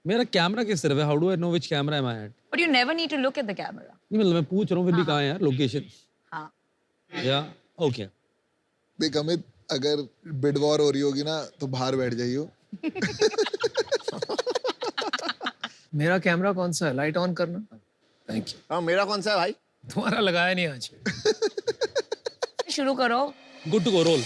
मेरा कैमरा किस तरफ है? How do I know which camera am I at? But you never need to look at the camera. नहीं मतलब मैं पूछ रहा हूँ फिर भी हाँ, कहाँ है यार लोकेशन? हाँ. या ओके देख अमित, अगर बिड वॉर हो रही होगी ना तो बाहर बैठ जाइयो। मेरा कैमरा कौन सा है? लाइट ऑन करना। Thank you. हाँ मेरा कौन सा है भाई? तुम्हारा लगाया नहीं आज। शुरू करो. Good to go roll.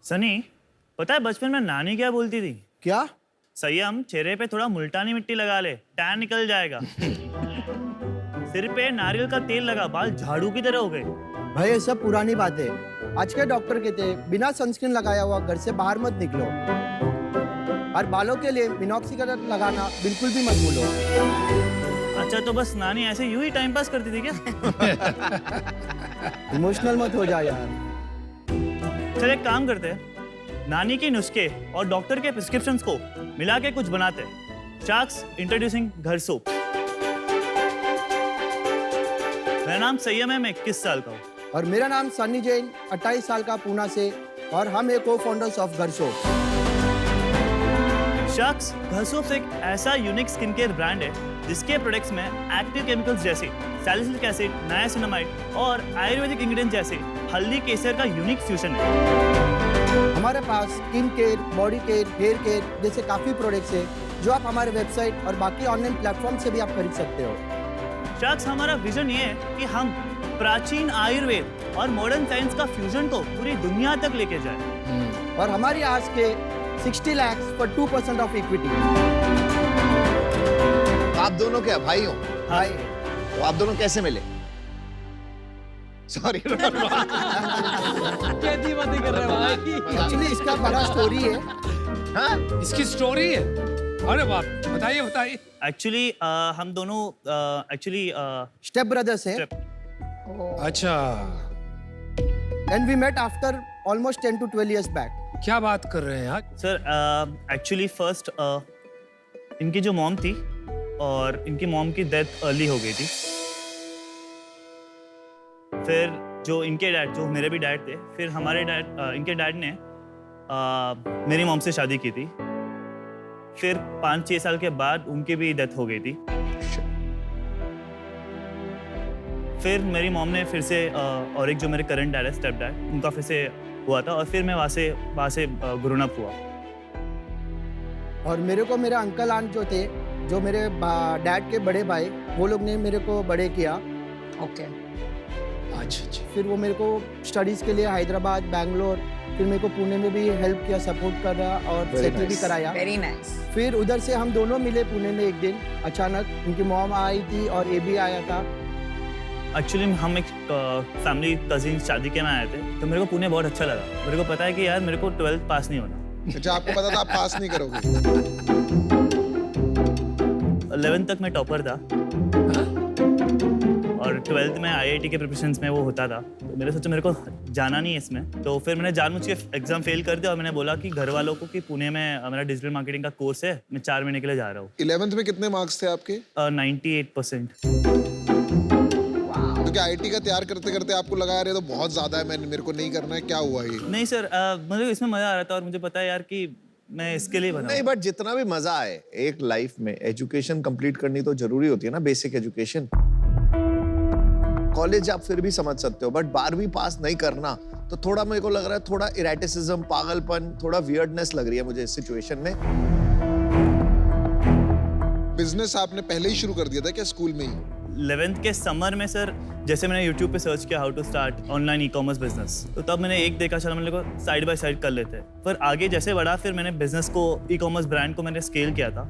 Sunny, पता है बचपन में नानी क्या बोलती थी? क्या? संयम, चेहरे पे थोड़ा मुल्तानी मिट्टी लगा ले, टैन निकल जाएगा। सिर पे नारियल का तेल लगा, बाल झाड़ू की तरह हो गए। भाई ये सब पुरानी बात है। आज के डॉक्टर कहते हैं बिना सनस्क्रीन लगाया हुआ घर से बाहर मत निकलो और बालों के लिए मिनॉक्सिडिल लगाना बिल्कुल भी मत भूलो। अच्छा तो बस नानी ऐसे यूं ही टाइम पास करती थी क्या? इमोशनल मत हो जा यार। चल एक काम करते हैं, नानी के नुस्खे और डॉक्टर के प्रिस्क्रिप्शंस को मिला के कुछ बनाते हैं। शार्क्स इंट्रोड्यूसिंग घर सोप। मेरा नाम संयम है, मैं 21 साल का हूँ। और मेरा नाम सन्नी जैन, 28 साल का, पूना से, और हम एक को फाउंडर्स ऑफ घर सोप। शार्क्स घर सोप्स एक ऐसा यूनिक स्किन केयर ब्रांड है जिसके प्रोडक्ट्स में एक्टिव केमिकल्स जैसे सैलिसिलिक एसिड, नायासिनामाइड और आयुर्वेदिक इंग्रेडिएंट जैसे हल्दी केसर का यूनिक फ्यूजन है। हमारे पास skin care, body care, hair care जैसे काफ़ी प्रोडक्ट्स हैं जो आप हमारे वेबसाइट और बाकी ऑनलाइन प्लेटफॉर्म से भी आप खरीद सकते हो। शार्क्स हमारा विजन ये है कि हम प्राचीन आयुर्वेद और मॉडर्न साइंस का फ्यूजन को पूरी दुनिया तक लेके जाए। और हमारी आज के 60 lakhs for 2% ऑफ इक्विटी। आप दोनों क्या भाई हो? हाँ। तो आप दोनों कैसे मिले? सॉरी। कैसी बातें कर रहे हैं भाई? एक्चुअली इसका बड़ा स्टोरी है। हाँ? इसकी स्टोरी है। अरे बाप, बताइए बताइए। एक्चुअली हम दोनों स्टेप ब्रदर्स हैं अच्छा, and we met after almost 10 to 12 years बैक। क्या बात कर रहे हैं यार? सर एक्चुअली फर्स्ट इनकी जो मॉम थी और इनकी मॉम की डेथ अर्ली हो गई थी। फिर जो इनके डैड, जो मेरे भी डैड थे, फिर हमारे डैड, इनके डैड ने मेरी मॉम से शादी की थी। फिर 5-6 साल के बाद उनकी भी डेथ हो गई थी। फिर मेरी मॉम ने फिर से और एक जो मेरे करंट डैड है, स्टेप डैड, उनका फिर से हुआ था और फिर मैं वहाँ से ग्रोन अप हुआ। और मेरे को मेरे अंकल आंट जो थे, जो मेरे डैड के बड़े भाई, वो लोग ने मेरे को बड़े किया। Okay. अच्छा। फिर वो मेरे को स्टडीज़ के लिए हैदराबाद, बैंगलोर, फिर मेरे को पुणे में भी हेल्प किया, सपोर्ट कर रहा और सेटल भी कराया। Very nice. फिर उधर से हम दोनों मिले पुणे में एक दिन अचानक। उनकी मॉम आई थी और ये भी आया था। एक्चुअली हम एक फैमिली कजिन शादी के में आए थे, तो मेरे को पुणे बहुत अच्छा लगा। मेरे को पता है कि यार मेरे को 12th पास नहीं होना। अच्छा, आपको पता था आप पास नहीं करोगे? 11th तक मैं टॉपर था और 12th में IIT के प्रिपरेशंस में वो होता था। तो मेरे सोचा मेरे को जाना नहीं है इसमें, तो फिर मैंने जानबूझ के एग्जाम फेल कर दिया और मैंने बोला कि घर वालों को कि पुणे में मेरा डिजिटल मार्केटिंग का कोर्स है, मैं 4 महीने के लिए जा रहा हूँ। 11th में कितने मार्क्स थे आपके? 98%। तो क्या IT का तैयार करते करते आपको लगा यार ये तो बहुत ज्यादा है, मेरे को नहीं करना है, क्या हुआ ये? नहीं सर, मुझे इसमें मजा आ रहा था और मुझे पता है यार कि मैं इसके लिए बना नहीं, बट जितना भी मजा आए एक लाइफ में, एजुकेशन कंप्लीट करनी तो जरूरी होती है ना, बेसिक एजुकेशन। कॉलेज आप फिर भी समझ सकते हो, बट 12वीं पास नहीं करना तो थोड़ा मेरे को लग रहा है, थोड़ा इरेटिसिज्म, पागलपन, थोड़ा वियर्डनेस लग रही है मुझे इस सिचुएशन में। बिजनेस आपने पहले ही शुरू कर दिया था क्या स्कूल में ही? 11th के समर में सर जैसे मैंने YouTube पे सर्च किया how to start online e commerce business, तो तब मैंने एक देखा चला मैंने को साइड बाय साइड कर लेते हैं। पर आगे जैसे बढ़ा फिर मैंने बिजनेस को ई कॉमर्स ब्रांड को मैंने स्केल किया था,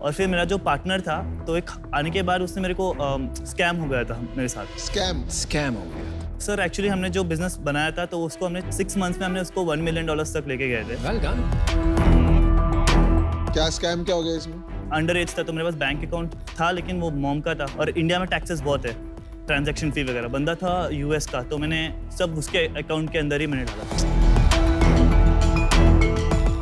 और फिर मेरा जो पार्टनर था तो एक आने के बाद उसने मेरे को स्कैम हो गया था मेरे साथ। स्कैम हो गया। सर एक्चुअली हमने जो बिजनेस बनाया था तो उसको हमने 6 मंथ्स में हमने उसको $1 मिलियन तक लेके गए थे। Well done. क्या स्कैम क्या हो गया इसमें? अंडर एज था तो मेरे पास बैंक अकाउंट था लेकिन वो मॉम का था, और इंडिया में टैक्सेस बहुत है, ट्रांजैक्शन फी वगैरह। बंदा था यूएस का, तो मैंने सब उसके अकाउंट के अंदर ही मैंने डाला,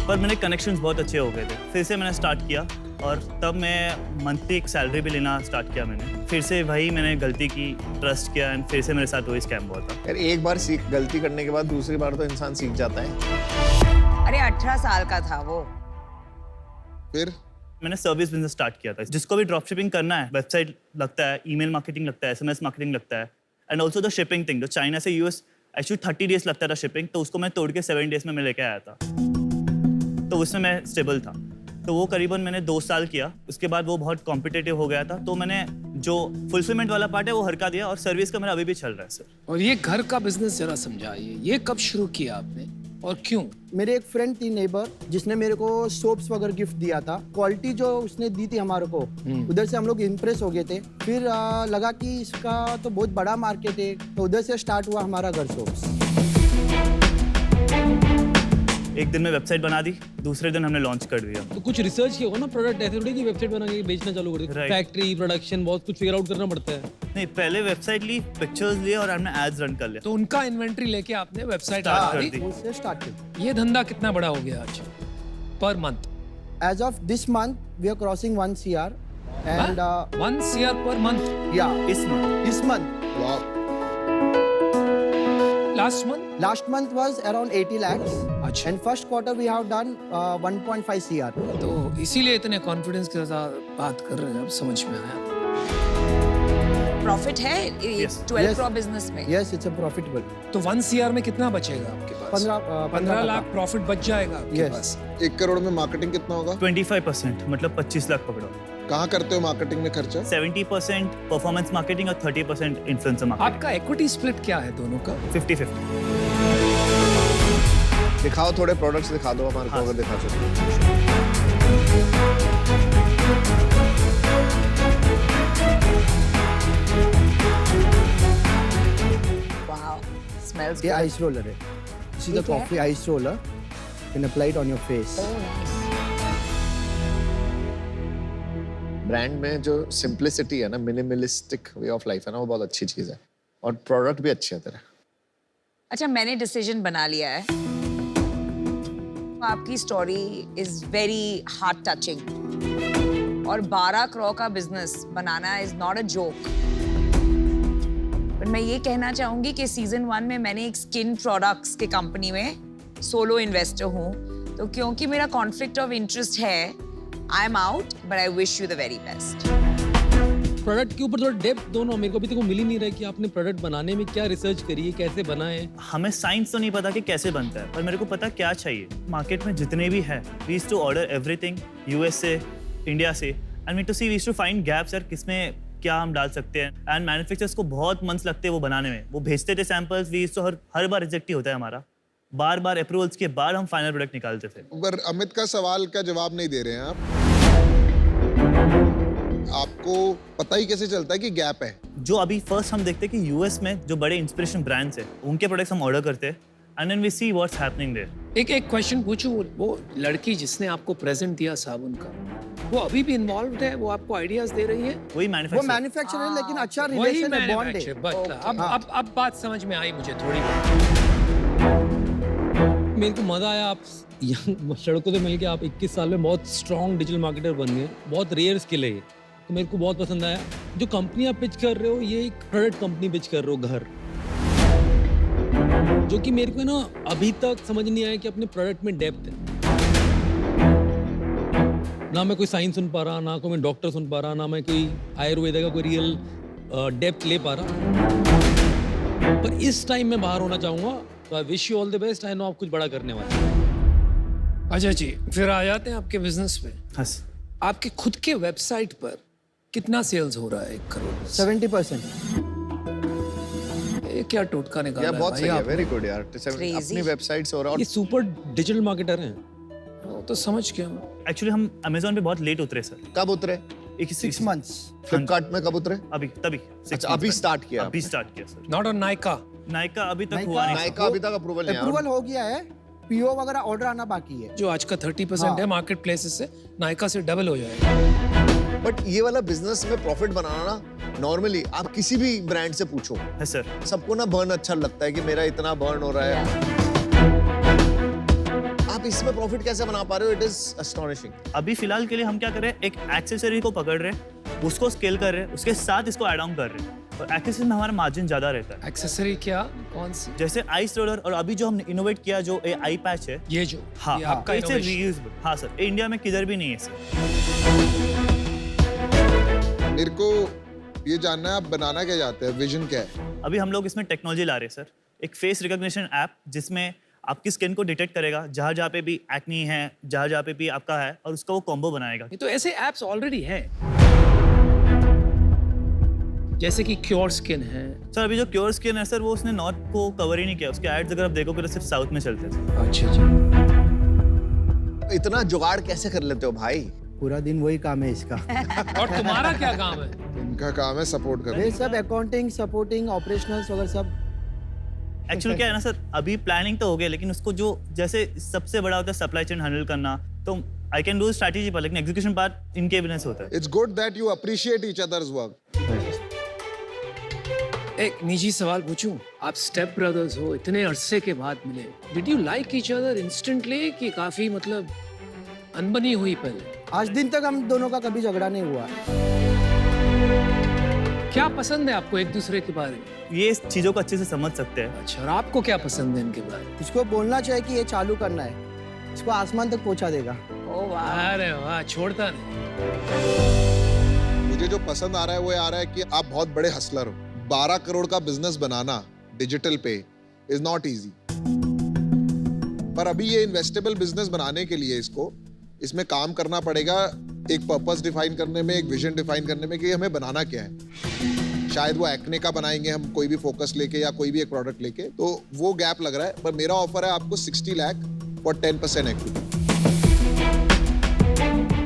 पर मेरे कनेक्शंस बहुत अच्छे हो गए थे। फिर से मैंने स्टार्ट किया और तब मैं मंथली एक सैलरी भी लेना स्टार्ट किया मैंने। फिर से वही मैंने गलती की, ट्रस्ट किया, एंड फिर से मेरे साथ वही स्कैम हुआ था। यार एक बार सीख गलती करने के बाद दूसरी बार तो इंसान सीख जाता है। अरे 18 साल का था वो। फिर मैंने सर्विस बिजनेस स्टार्ट किया था। जिसको भी ड्रॉप शिपिंग करना है, वेबसाइट लगता है, ईमेल मार्केटिंग लगता है, SMS मार्केटिंग लगता है, and also the shipping thing. जो चाइना से यूएस एक्चुअली 30 डेज लगता था शिपिंग, तो उसको मैं तोड़ के 7 डेज में मैं लेके आया था, तो उसमें मैं स्टेबल था। तो वो करीबन मैंने 2 साल किया। उसके बाद वो बहुत कॉम्पिटिटिव हो गया था, तो मैंने जो फुलफिलमेंट वाला पार्ट है वो हरका दिया, और सर्विस का मेरा अभी भी चल रहा है सर। और ये घर का बिजनेस जरा समझाइए, ये कब शुरू किया आपने और क्यों? मेरे एक फ्रेंड थी नेबर, जिसने मेरे को सोप्स वगैरह गिफ्ट दिया था। क्वालिटी जो उसने दी थी हमारे को, उधर से हम लोग इम्प्रेस हो गए थे। फिर लगा कि इसका तो बहुत बड़ा मार्केट है, तो उधर से स्टार्ट हुआ हमारा घर सोप्स। एक दिन में वेबसाइट बना दी, दूसरे दिन हमने लॉन्च कर दिया। तो कुछ रिसर्च किया होगा ना, प्रोडक्ट ऐसे थोड़ी कि वेबसाइट बना के बेचना चालू कर दी। Right. फैक्ट्री, प्रोडक्शन, बहुत कुछ फिगर आउट करना पड़ता है। नहीं, पहले वेबसाइट ली, पिक्चर्स लिए और हमने एड्स रन कर लिया। तो उनका इन्वेंट्री लेके आपने वेबसाइट Start बना कर दी। उससे स्टार्ट किया। ये धंधा कितना बड़ा हो गया आज per month? As of this month we are crossing 1 CR and 1 CR per month? या इस मंथ वाह, last month was around 80 lakhs. अच्छा। And first quarter we have done 1.5 CR. तो इसीलिए इतने कॉन्फिडेंस के साथ बात कर रहे हैं, अब समझ में आया। प्रॉफिट है Yes. 12 Yes. करोड़ बिजनेस में। Yes, it's a profitable. तो 1 CR में कितना बचेगा आपके पास? 15 लाख प्रॉफिट बच जाएगा आपके Yes. पास। 1 करोड़ में मार्केटिंग कितना होगा? 25%, मतलब 25 लाख पकड़ो। कहाँ करते हो मार्केटिंग में खर्चा? 70% परफॉर्मेंस मार्केटिंग और 30% इन्फ्लुएंसर मार्केटिंग। आपका इक्विटी स्प्लिट क्या है दोनों का? 50-50। दिखाओ थोड़े प्रोडक्ट्स दिखा दो हमारे को, हाँ। अगर दिखा सको। वाओ, स्मेल्स ये आइस रोलर है। This is the क्या है? coffee ice roller. You can apply it on your face. Brand में जो सिंप्लिसिटी है ना, मिनिमलिस्टिक वे ऑफ लाइफ है ना, वो बहुत अच्छी चीज है, और प्रोडक्ट भी अच्छे हैं तेरे। अच्छा, मैंने डिसीजन बना लिया है। आपकी story is very heart touching, और 12 करोड़ का business banana is not a joke. पर मैं ये कहना चाहूंगी कि सीजन 1 में मैंने एक स्किन प्रोडक्ट्स के कंपनी में सोलो इन्वेस्टर हूँ, तो क्योंकि मेरा कॉन्फ्लिक्ट ऑफ इंटरेस्ट है, I am out, but I wish you the very best. Product के ऊपर थोड़ा डेप्थ दो ना, मेरे को अभी तक वो मिल ही नहीं रहा है कि आपने प्रोडक्ट बनाने में क्या रिसर्च करी है, कैसे बनाए। हमें साइंस तो नहीं पता कि कैसे बनता है, पर मेरे को पता क्या चाहिए। मार्केट में जितने भी है, we used to order everything US से, इंडिया से, and we to see we used to find gaps यार, किसमें क्या हम डाल सकते हैं। एंड मैन्युफैक्चरर्स को बहुत मंथ्स लगते हैं वो बनाने में। वो भेजते थे सैंपल्स, वी यूज्ड टू हर बार रिजेक्ट ही होता है हमारा। बार बार अप्रूवल्स के बाद हम फाइनल प्रोडक्ट निकालते थे। पर अमित का सवाल का जवाब नहीं दे रहे हैं आप। आपको पता ही कैसे चलता है कि गैप है? जो अभी फर्स्ट हम देखते हैं कि यूएस में जो बड़े इंस्पिरेशन ब्रांड्स है, उनके प्रोडक्ट्स हम ऑर्डर करते हैं, and then we see what's happening there. एक क्वेश्चन पूछूं, वो लड़की जिसने आपको प्रेजेंट दिया साबुन का, वो अभी भी इन्वॉल्व है? वो आपको आइडियाज दे रही है? वही वो मैन्युफैक्चर। मैन्युफैक्चर है, लेकिन अच्छा वही रिलेशन है, बॉन्ड है। Manufacture, but Okay. अब बात समझ में आई मुझे थोड़ी। मेरे को मजा आया, आप यंग लड़कों से मिलके आप 21 साल में बहुत स्ट्रॉन्ग डिजिटल मार्केटर बन गए। बहुत रेयर स्किल है ये, तो मेरे को बहुत पसंद आया। जो कंपनी आप पिच कर रहे हो, ये एक प्रोडक्ट कंपनी पिच कर रहे हो, घर, जो कि मेरे को ना अभी तक समझ नहीं आया कि अपने प्रोडक्ट में डेप्थ है। ना मैं कोई साइंस सुन पा रहा, ना कोई मैं डॉक्टर सुन पा रहा, ना मैं कोई आयुर्वेद का कोई रियल डेप्थ ले पा रहा। पर इस टाइम में बाहर होना चाहूंगा, तो I wish you all the best. I know आप कुछ बड़ा करने वाले हैं। अच्छा जी, फिर आ जाते हैं आपके बिजनेस पे। हस आपके खुद के वेबसाइट पर कितना सेल्स हो रहा है 1 करोड़? 70%। ये क्या टोटका निकाला यार है बहुत भाई सही है, आपने? वेरी गुड यार। Crazy. अपनी वेबसाइट से हो रहा है ये सुपर डिजिटल मार्केटर हैं। वो तो समझ गया मैं। एक्चुअली हम अमेजोन पे बहुत लेट उतरे सर। और कब उतरे? एक 6 months। फ्लिपकार्ट में कब उतरे? अभी तभी अच्छा, अभी start किया अभी स्टार्ट किया sir. Not on Nykaa. Nykaa अभी तक Nykaa- हुआ नहीं। नायका अभी तक अप्रूवल नहीं आया। अप्रूवल हो गया है, पीओ वगैरह ऑर्डर आना बाकी है। जो आज का 30% हाँ। है मार्केट प्लेसेस से, नाइका से डबल हो जाएगा। बट ये वाला बिजनेस में प्रॉफिट बनाना ना, नॉर्मली आप किसी भी ब्रांड से पूछो, है सर। सबको ना बर्न अच्छा लगता है कि मेरा इतना बर्न हो रहा है। आप इसमें प्रॉफिट कैसे बना पा रहे हो? It is astonishing. अभी फिलहाल के लिए हम क्या कर रहे हैं, एक एक्सेसरी को पकड़ रहे हैं, उसको स्केल कर रहे हैं, उसके साथ इसको ऐड ऑन कर रहे हैं। और एक्सेसरी में हमारा मार्जिन ज्यादा रहता है। एक्सेसरी क्या, कौन सी? जैसे आइस रोलर, और अभी जो हमने इनोवेट किया जो आई पैच है, ये जो हाँ ये आपका इट्स innovation। रीयूजेबल। हाँ सर, इंडिया में किधर भी नहीं है सर। मेरे को ये जानना है आप बनाना क्या चाहते हैं, विजन क्या है? अभी हम लोग इसमें टेक्नोलॉजी ला रहे हैं सर। एक फेस रिकॉग्निशन ऐप जिसमें आपकी स्किन को डिटेक्ट करेगा, जहाँ जहाँ पे भी एक्नी है, जहाँ जहाँ पे भी आपका है, और उसका वो कॉम्बो बनाएगा। ये तो ऐसे एप्स ऑलरेडी हैं, जैसे कि क्योर स्किन है। सर अभी जो क्योर स्किन है सर, वो उसने नॉर्थ को कवर ही नहीं किया। उसके एड्स अगर आप देखोगे तो सिर्फ साउथ में चलते हैं सर। अच्छा जी। इतना जुगाड़ कैसे कर लेते हो भाई? पूरा दिन वही काम है इसका। और तुम्हारा क्या काम है? इनका काम है सपोर्ट करना। ये सब अकाउंटिंग, सपोर्टिंग, ऑपरेशनल्स वगैरह सब। एक्चुअली क्या है ना सर, अभी प्लानिंग तो हो गया, लेकिन उसको जो जैसे सबसे बड़ा होता है सप्लाई चेन हैंडल करना, तो आई कैन डू स्ट्रैटेजी पर, लेकिन एग्जीक्यूशन पार्ट इनके बिजनेस होता है। It's good that you appreciate each others work. एक निजी सवाल पूछूं? आप स्टेप ब्रदर्स हो, इतने अरसे के बाद मिले, did you like each other instantly कि काफी मतलब अनबनी हुई पहले? आज दिन तक हम दोनों का कभी झगड़ा नहीं हुआ। क्या पसंद है आपको एक दूसरे के बारे में? ये इस चीजों को अच्छे से समझ सकते हैं। अच्छा, और आपको क्या पसंद है इनके बारे में? इसको बोलना चाहिए कि ये चालू करना है, इसको आसमान तक पहुंचा देगा। ओ वाह। अरे वाह, छोड़ता नहीं। मुझे जो पसंद आ रहा है वो ये आ रहा है कि आप बहुत बड़े हसलर हो। 12 करोड़ का बिजनेस बनाना डिजिटल पे इज नॉट इजी, पर अभी ये इन्वेस्टेबल बिजनेस बनाने के लिए इसमें काम करना पड़ेगा, एक पर्पस डिफाइन करने में, एक विजन डिफाइन करने में कि हमें बनाना क्या है। शायद वो एक्ने का बनाएंगे हम कोई भी फोकस लेके या कोई भी एक प्रोडक्ट लेके, तो वो गैप लग रहा है। पर मेरा ऑफर है आपको 60 लाख फॉर 10% इक्विटी।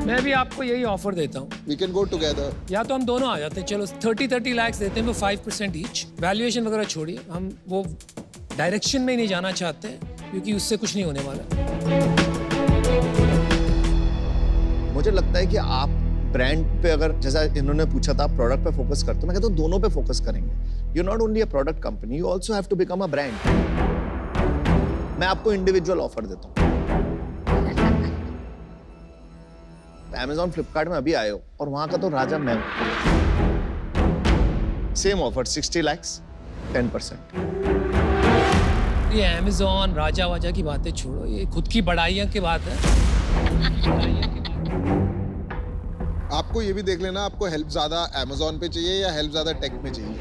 मैं भी आपको यही ऑफर देता हूँ, वी कैन गो टुगेदर। या तो हम दोनों आ जाते हैं, चलो 30 लाख देते हैं, वो 5% ईच। वैल्यूएशन वगैरह छोड़िए, हम वो डायरेक्शन में ही नहीं जाना चाहते हैं, क्योंकि उससे कुछ नहीं होने वाला। मुझे लगता है कि आप ब्रांड पे, अगर जैसा इन्होंने पूछा था, प्रोडक्ट पे फोकस करते हो, मैं कहता हूँ दोनों पे फोकस करेंगे। You not only a product company, you also have to become a brand. मैं आपको इंडिविजुअल ऑफर देता हूँ। Amazon, फ्लिपकार्ट में अभी आए हो और वहां का तो राजा मैं हूं। Same offer 60 lakh 10%। ये अमेज़न राजा वाजा की बातें छोड़ो, ये खुद की बड़ाइयाँ की बात है। आपको ये भी देख लेना, आपको हेल्प ज्यादा Amazon पे चाहिए या हेल्प ज्यादा टेक में चाहिए।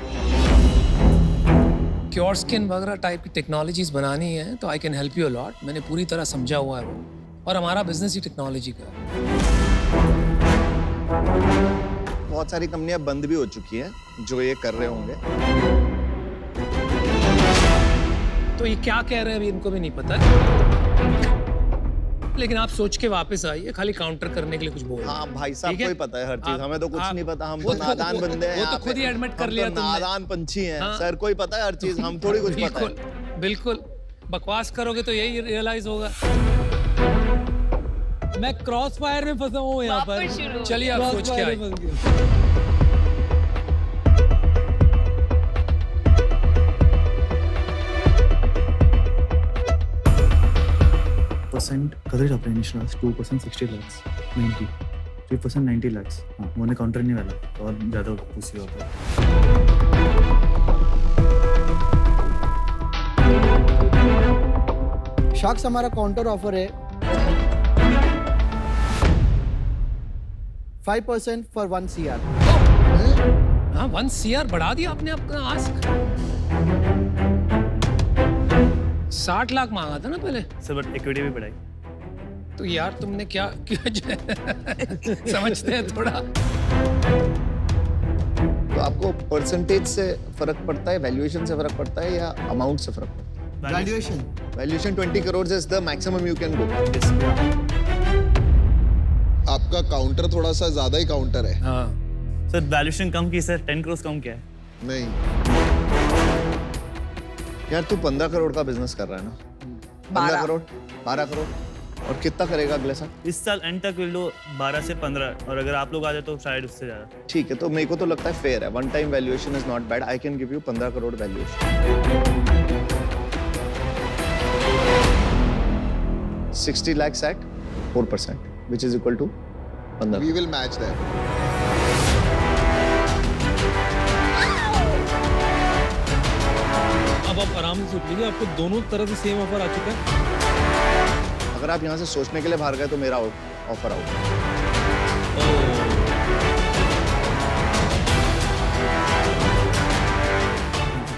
क्योर स्किन वगैरह टाइप की टेक्नोलॉजीज बनानी है तो आई can help you a lot. मैंने पूरी तरह समझा हुआ है वो, और हमारा बिजनेस ही टेक्नोलॉजी का है। बहुत सारी कंपनियां बंद भी हो चुकी हैं जो ये कर रहे होंगे। तो ये क्या कह रहे हैं अभी इनको भी नहीं पता, लेकिन आप सोच के वापस आइए, खाली काउंटर करने के लिए कुछ बोल। हाँ भाई साहब, ठीक है? कोई पता है हर चीज, आप- हमें तो कुछ आप- नहीं पता, हम वो तो तो- नादान वो- बंदे हैं। वो तो यहाँ खुद ही पे। एडमिट कर हम लिया तो तुमने। नादान पंछी हैं हाँ। सर, कोई पता है हर चीज, हम थोड़ी कुछ पता बिल्कुल है। बिल्कुल, बकवास करोगे तो यही रियलाइज होगा। मैं क्रॉस फायर में फंसा हूँ यहाँ वापस शुरू पर। हो चलिए आप सोच के आइए। परसेंट करेक्ट अपने इनिशियल 2% 60 lakhs 90 3% 90 lakhs। हाँ, मैंने काउंटर नहीं वाला और ज़्यादा पूछी होता है। शार्क्स हमारा काउंटर ऑफर है 5% फॉर 1 CR। हाँ, 1 CR बढ़ा दिया आपने अपना आस्क। 60 लाख मांगा था ना पहले, सर बट इक्विटी भी बढ़ाई। तो यार तुमने क्या समझते हैं थोड़ा। तो आपको परसेंटेज से फर्क पड़ता है, वैल्यूएशन से फर्क पड़ता है या अमाउंट से फर्क पड़ता है? Valuation valuation 20 crore is the maximum you can go. आपका काउंटर थोड़ा सा ज्यादा ही काउंटर है। हाँ सर वैल्यूएशन कम की सर, 10 करोड़ कम क्या है? नहीं, यार तू 15 करोड़ का बिजनेस कर रहा है ना? 15 करोड़, 12 करोड़, और कितना करेगा अगले साल? इस साल एंड तक विल डू 12 से 15, और अगर आप लोग आ जाए तो शायद उससे ज्यादा। ठीक है, तो मेरे को तो लगता है फेयर है। One time valuation is not bad. I can give you 15 crore valuation. 60 lakhs at 4%, which is equal to 15। we will match that. अब आप आराम से सोच लीजिए, आपको दोनों तरह से सेम ऑफर आ चुका है। अगर आप यहाँ से सोचने के लिए बाहर गए तो मेरा ऑफर आउट।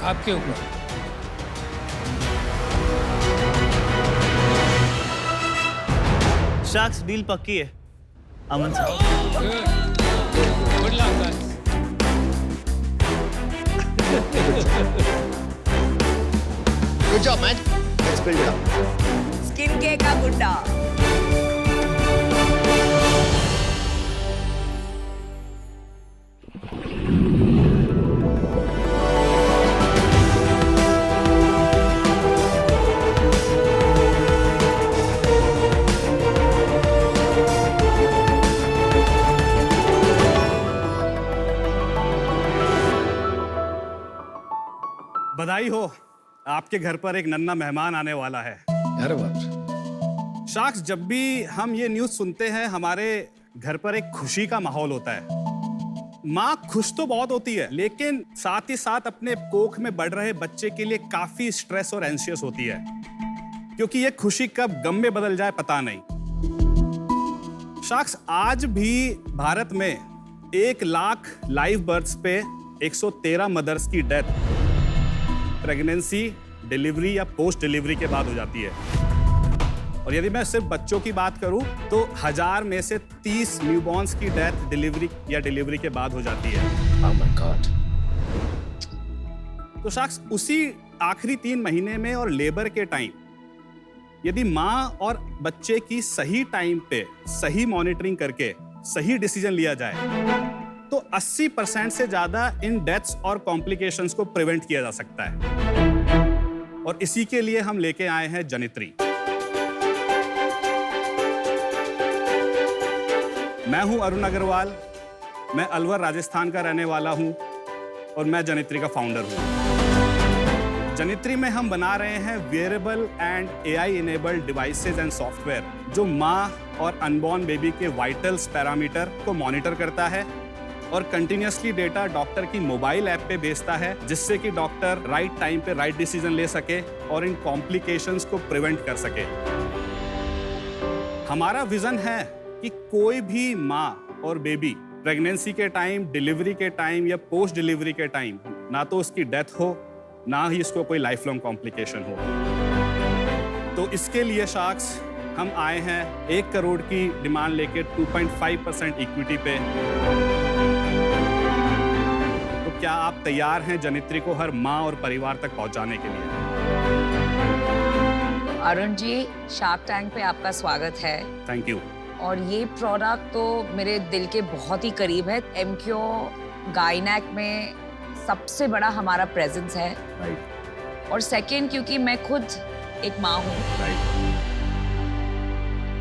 आपके ऊपर। शार्क्स डील पक्की है अमन साहब। Good luck guys. Good job, man. Let's build it up. Skin के का गुड्डा। बधाई हो, आपके घर पर एक नन्हा मेहमान आने वाला है। अरे बाप। शार्क्स, जब भी हम ये न्यूज़ सुनते हैं हमारे घर पर एक खुशी का माहौल होता है। माँ खुश तो बहुत होती है, लेकिन साथ ही साथ अपने कोख में बढ़ रहे बच्चे के लिए काफी स्ट्रेस और एंशियस होती है, क्योंकि ये खुशी कब गम में बदल जाए पता नहीं। शार्क्स, आज भी भारत में 1 लाख लाइव बर्थ्स पे 113 मदर्स की डेथ प्रेगनेंसी, डिलीवरी या पोस्ट डिलीवरी के बाद हो जाती है। और यदि मैं सिर्फ बच्चों की बात करूं तो 1000 में से 30 न्यूबॉर्न्स की डेथ डिलीवरी या डिलीवरी के बाद हो जाती है। Oh my God. तो शख्स उसी आखिरी 3 महीने में और लेबर के टाइम यदि माँ और बच्चे की सही टाइम पे सही मॉनिटरिंग करके सही डिसीजन लिया जाए तो 80% से ज्यादा इन डेथ्स और कॉम्प्लिकेशंस को प्रिवेंट किया जा सकता है। और इसी के लिए हम लेके आए हैं जनित्री। मैं हूं अरुण अग्रवाल, मैं अलवर राजस्थान का रहने वाला हूं और मैं जनित्री का फाउंडर हूं। जनित्री में हम बना रहे हैं wearable and AI enabled devices and software जो माँ और अनबॉर्न बेबी के वाइटल्स पैरामीटर को मॉनिटर करता है और कंटिन्यूअसली डेटा डॉक्टर की मोबाइल ऐप पे भेजता है, जिससे कि डॉक्टर राइट टाइम पे राइट डिसीजन ले सके और इन कॉम्प्लिकेशंस को प्रिवेंट कर सके। हमारा विजन है कि कोई भी माँ और बेबी प्रेगनेंसी के टाइम, डिलीवरी के टाइम या पोस्ट डिलीवरी के टाइम ना तो उसकी डेथ हो, ना ही इसको कोई लाइफ लॉन्ग कॉम्प्लिकेशन हो। तो इसके लिए शार्क्स हम आए हैं 1 करोड़ की डिमांड लेके 2.5% इक्विटी पे। तो क्या आप तैयार हैं जनित्री को हर माँ और परिवार तक पहुंचाने के लिए? अरुण जी, शार्क टैंक पे आपका स्वागत है। Thank you. और ये प्रोडक्ट तो मेरे दिल के बहुत ही करीब है। एमक्यू गायनेक में सबसे बड़ा हमारा प्रेजेंस है। और सेकंड क्योंकि मैं खुद एक माँ हूँ।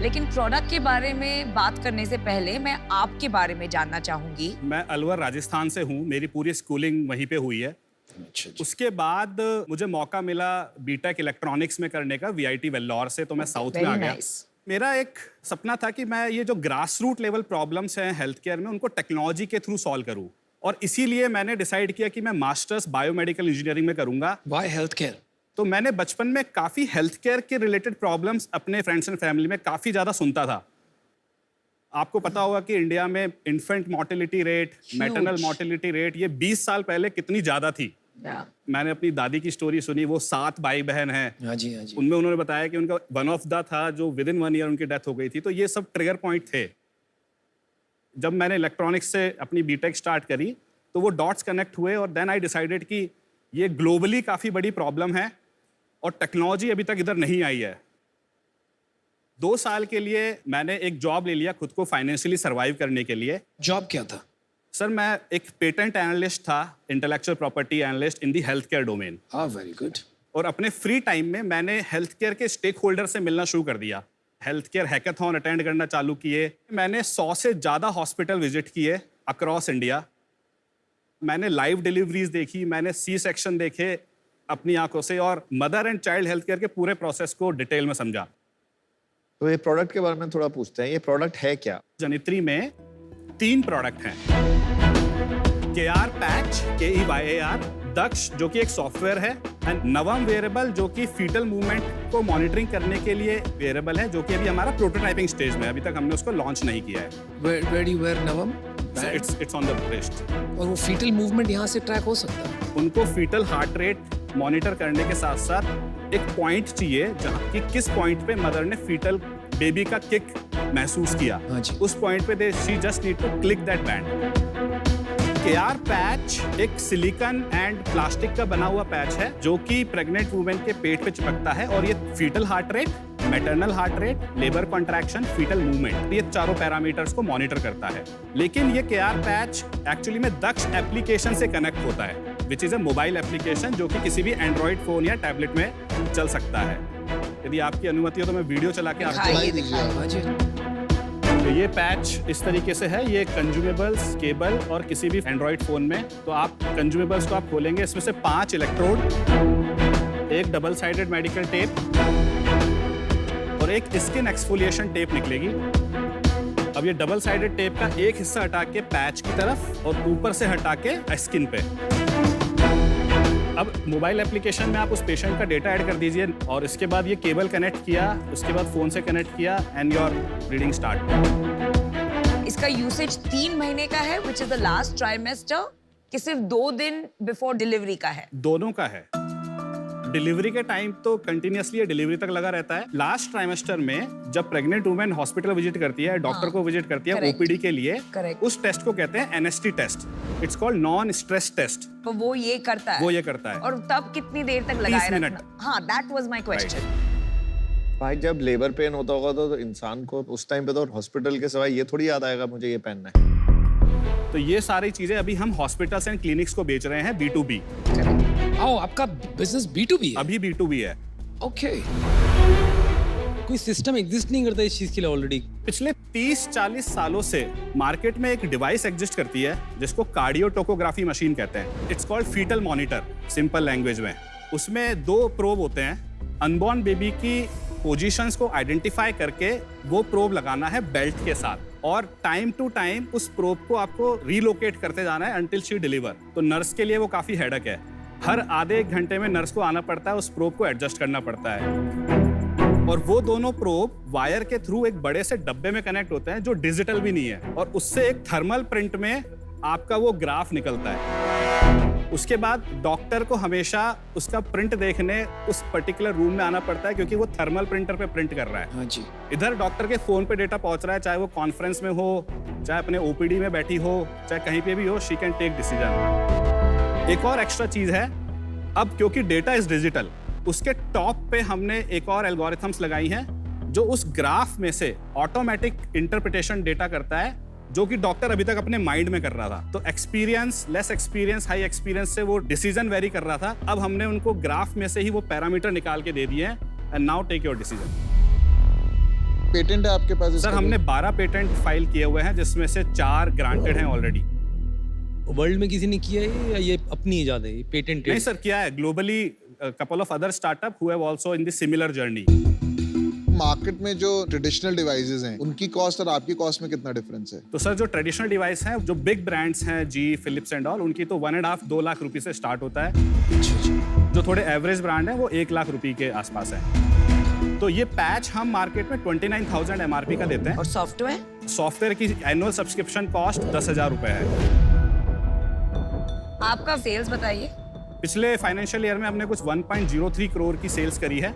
लेकिन प्रोडक्ट के बारे में बात करने से पहले मैं आपके बारे में जानना चाहूंगी। मैं अलवर राजस्थान से हूँ, मेरी पूरी स्कूलिंग वहीं पे हुई है। उसके बाद मुझे मौका मिला बीटेक इलेक्ट्रॉनिक्स में करने का VIT वेल्लोर से, तो मैं साउथ में आ गया। मेरा एक सपना था कि मैं ये जो ग्रास रूट लेवल प्रॉब्लम्स हैं हेल्थ केयर में उनको टेक्नोलॉजी के थ्रू सॉल्व करूँ, और इसीलिए मैंने डिसाइड किया कि मैं मास्टर्स बायोमेडिकल इंजीनियरिंग में करूँगा। Why healthcare? तो मैंने बचपन में काफ़ी हेल्थ केयर के रिलेटेड प्रॉब्लम्स अपने फ्रेंड्स एंड फैमिली में काफ़ी ज़्यादा सुनता था। आपको पता होगा कि इंडिया में infant mortality rate, maternal mortality rate ये 20 साल पहले कितनी ज़्यादा थी। मैंने अपनी दादी की स्टोरी सुनी, वो 7 भाई बहन हैं। हाँ जी, हाँ जी। उनमें उन्होंने बताया कि उनका वन ऑफ द था जो विद इन 1 ईयर उनकी डेथ हो गई थी। तो ये सब ट्रिगर पॉइंट थे। जब मैंने इलेक्ट्रॉनिक्स से अपनी बीटेक स्टार्ट करी तो वो डॉट्स कनेक्ट हुए और देन आई डिसाइडेड कि ये ग्लोबली काफ़ी बड़ी प्रॉब्लम है और टेक्नोलॉजी अभी तक इधर नहीं आई है। 2 साल के लिए मैंने एक जॉब ले लिया खुद को फाइनेंशियली सर्वाइव करने के लिए। जॉब क्या था? सर मैं एक पेटेंट एनालिस्ट था, intellectual property analyst in the health care domain. Very good. और अपने फ्री टाइम में मैंने हेल्थ केयर के स्टेक होल्डर से मिलना शुरू कर दिया। हेल्थ केयर हैकाथॉन अटेंड करना चालू किए। मैंने 100 से ज़्यादा हॉस्पिटल विजिट किए अक्रॉस इंडिया। मैंने लाइव डिलीवरीज देखी, मैंने सी सेक्शन देखे अपनी आंखों से और mother and child health care के पूरे प्रोसेस को डिटेल में समझा। तो ये प्रोडक्ट के बारे में थोड़ा पूछते हैं, ये प्रोडक्ट है क्या? जनित्री में 3 प्रोडक्ट हैं। केआर पैच, KEYAR, दक्ष जो कि एक सॉफ्टवेयर है, एंड नवम वेरेबल जो कि फीटल मूवमेंट को मॉनिटरिंग करने के लिए वेरेबल है, जो कि अभी हमारा प्रोटोटाइपिंग स्टेज में है, अभी तक हमने उसको लॉन्च नहीं किया है। Where do you wear नवम? It's on the breast. और वो फीटल मूवमेंट यहाँ से ट्रैक हो सकता है? उनको फीटल हार्ट रेट मॉनिटर करने के साथ साथ एक पॉइंट चाहिए जहाँ कि किस पॉइंट पे मदर ने फीटल बेबी का किक महसूस किया। हाँ जी। उस पॉइंट पे she just need to click that band. KR patch एक सिलिकॉन एंड प्लास्टिक का बना हुआ पैच है जो कि प्रेग्नेंट वुमेन के पेट पे चिपकता है और ये foetal heart rate, maternal heart rate, labour contraction, foetal movement, ये चारों पैरामीटर्स को मॉनिटर करता है। लेकिन ये केआर पैच एक्चुअली में दक्ष एप्लीकेशन से कनेक्ट होता है, which is a mobile application जो कि किसी भी एंड्रॉइड फोन या टैबलेट में चल सकता है। यदि आपकी अनुमति हो तो मैं वीडियो चला के आपको दिखाइए, दिखाइए। हाँ जी। तो ये पैच इस तरीके से है, ये कंज्यूमेबल्स, केबल और किसी भी एंड्रॉइड फोन में, तो आप कंज्यूमेबल्स को आप खोलेंगे, इसमें से 5 इलेक्ट्रोड, एक डबल साइडेड मेडिकल टेप और एक स्किन एक्सफोलिएशन टेप निकलेगी। अब ये डबल साइडेड टेप का एक हिस्सा हटा के पैच की तरफ और ऊपर से हटा के स्किन पे। अब मोबाइल एप्लीकेशन में आप उस पेशेंट का डेटा ऐड कर दीजिए और इसके बाद ये केबल कनेक्ट किया, उसके बाद फोन से कनेक्ट किया एंड योर रीडिंग स्टार्ट। इसका यूसेज 3 महीने का है, which is the last trimester, कि सिर्फ 2 दिन बिफोर डिलीवरी का है? दोनों का है। डिलीवरी के टाइम तो कंटिन्यूअसली डिलीवरी तक लगा रहता है। लास्ट ट्राइमेस्टर में जब प्रेग्नेंट वुमेन हॉस्पिटल विजिट करती है, डॉक्टर को विजिट करती है ओपीडी के लिए, उस टेस्ट को कहते हैं NST test. It's called non stress test. तो वो ये करता है? वो ये करता है। और तब कितनी देर तक लगाए 30 रखना? हाँ, दैट वाज माय क्वेश्चन। भाई जब लेबर पेन होता होगा तो इंसान को उस टाइम पे तो हॉस्पिटल के सिवाय ये थोड़ी याद आएगा मुझे ये पहनना है। तो ये सारी चीजें अभी हम हॉस्पिटल्स एंड क्लिनिक्स को बेच रहे हैं B2B। आपका बिजनेस B2B है? अभी B2B है। ओके। कोई सिस्टम एग्जिस्ट नहीं करता इस चीज के लिए ऑलरेडी? पिछले 30-40 सालों से मार्केट में एक डिवाइस एग्जिस्ट करती है जिसको कार्डियोटोकोग्राफी मशीन कहते हैं। It's called foetal monitor, simple language में। उसमें 2 प्रोब होते हैं। अनबॉर्न बेबी की पोजीशंस को आइडेंटिफाई करके वो प्रोब लगाना है बेल्ट के साथ और टाइम टू टाइम उस प्रोब को आपको रीलोकेट करते जाना है अंटिल शी डिलीवर। तो नर्स के लिए वो काफी हेडेक है। हर आधे 1 घंटे में नर्स को आना पड़ता है, उस प्रोब को एडजस्ट करना पड़ता है और वो दोनों प्रोब वायर के थ्रू एक बड़े से डब्बे में कनेक्ट होते हैं जो डिजिटल भी नहीं है और उससे एक थर्मल प्रिंट में आपका वो ग्राफ निकलता है। उसके बाद डॉक्टर को हमेशा उसका प्रिंट देखने उस पर्टिकुलर रूम में आना पड़ता है क्योंकि वो थर्मल प्रिंटर पे प्रिंट कर रहा है। हाँ जी। इधर डॉक्टर के फोन पे डेटा पहुंच रहा है, चाहे वो कॉन्फ्रेंस में हो, चाहे अपने ओपीडी में बैठी हो, चाहे कहीं पे भी हो, शी कैन टेक डिसीजन। एक और एक्स्ट्रा चीज है, अब क्योंकि डेटा इज डिजिटल, उसके टॉप पे हमने एक और एल्गोरिथम्स लगाई हैं जो उस ग्राफ में से ऑटोमेटिक इंटरप्रिटेशन डेटा करता है जो कि डॉक्टर अभी तक अपने माइंड में कर रहा था। तो experience, less experience, high experience से वो डिसीजन वेरी कर रहा था। अब हमने उनको ग्राफ में से ही वो पैरामीटर निकाल के दे दिए हैं and now take your decision. Patent है आपके पास? सर हमने 12 पेटेंट फाइल किए हुए हैं जिसमें से 4 ग्रांटेड हैं ऑलरेडी। वर्ल्ड में किसी ने किया है या ये अपनी इजाद है, पेटेंट? नहीं सर, किया है globally. Couple of other startup who have also in the similar journey. Market में जो ट्रेडिशनल डिवाइसेस हैं उनकी कॉस्ट और आपकी कॉस्ट में कितना डिफरेंस है? तो सर जो ट्रेडिशनल डिवाइस हैं, जो बिग ब्रांड्स हैं, जी, फिलिप्स एंड ऑल, उनकी तो 1.5-2 लाख रुपए से स्टार्ट होता है। जो थोड़े एवरेज ब्रांड है वो 1 लाख रुपए के आसपास है। तो ये पैच हम मार्केट में 29,000 MRP का देते हैं। और सॉफ्टवेयर? सॉफ्टवेयर की एनुअल सब्सक्रिप्शन कॉस्ट 10,000 रुपए है। आपका सेल्स बताइए। पिछले फाइनेंशियल ईयर में हमने कुछ 1.03 करोड़ की सेल्स करी है।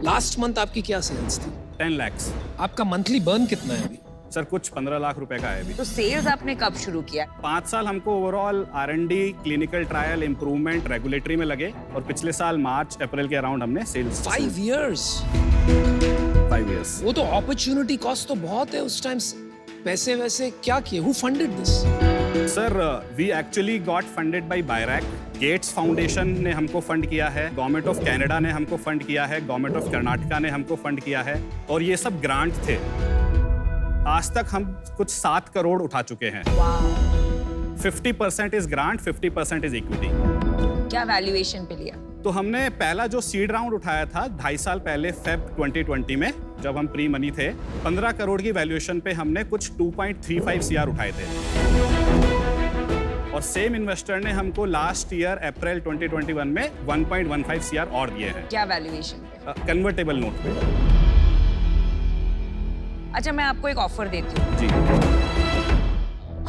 लास्ट मंथ आपकी क्या सेल्स थी? 10 lakhs। आपका मंथली बर्न कितना है अभी? सर कुछ 15 लाख रुपए का है अभी। तो सेल्स आपने कब शुरू किया? 5 साल हमको overall R&D, clinical trial, improvement, regulatory में लगे और पिछले साल मार्च अप्रैल के अराउंड हमने सेल्स 5 years. 5 years। वो तो अपॉर्चुनिटी कॉस्ट तो बहुत है उस टाइम। पैसे वैसे क्या किए? Who funded this? Sir we actually got funded by BIRAC. Gates foundation ने हमको फंड किया है, गवर्नमेंट ऑफ कनाडा ने हमको फंड किया है, गवर्नमेंट ऑफ कर्नाटका ने हमको फंड किया है और ये सब ग्रांट थे। आज तक हम कुछ 7 करोड़ उठा चुके हैं। 50% इज ग्रांट, 50% इज इक्विटी। क्या वैल्यूएशन पे लिया? तो हमने पहला जो सीड राउंड उठाया था 2.5 साल पहले फेब 2020 में, जब हम प्री मनी थे, 15 करोड़ की वैल्यूएशन पे हमने कुछ 2.35 CR उठाए थे और सेम इन्वेस्टर ने हमको लास्ट ईयर अप्रैल 2021 में 1.15 CR और दिए हैं। क्या वैल्यूएशन पे? कन्वर्टेबल नोट पे। अच्छा, मैं आपको एक ऑफर देती हूँ। जी।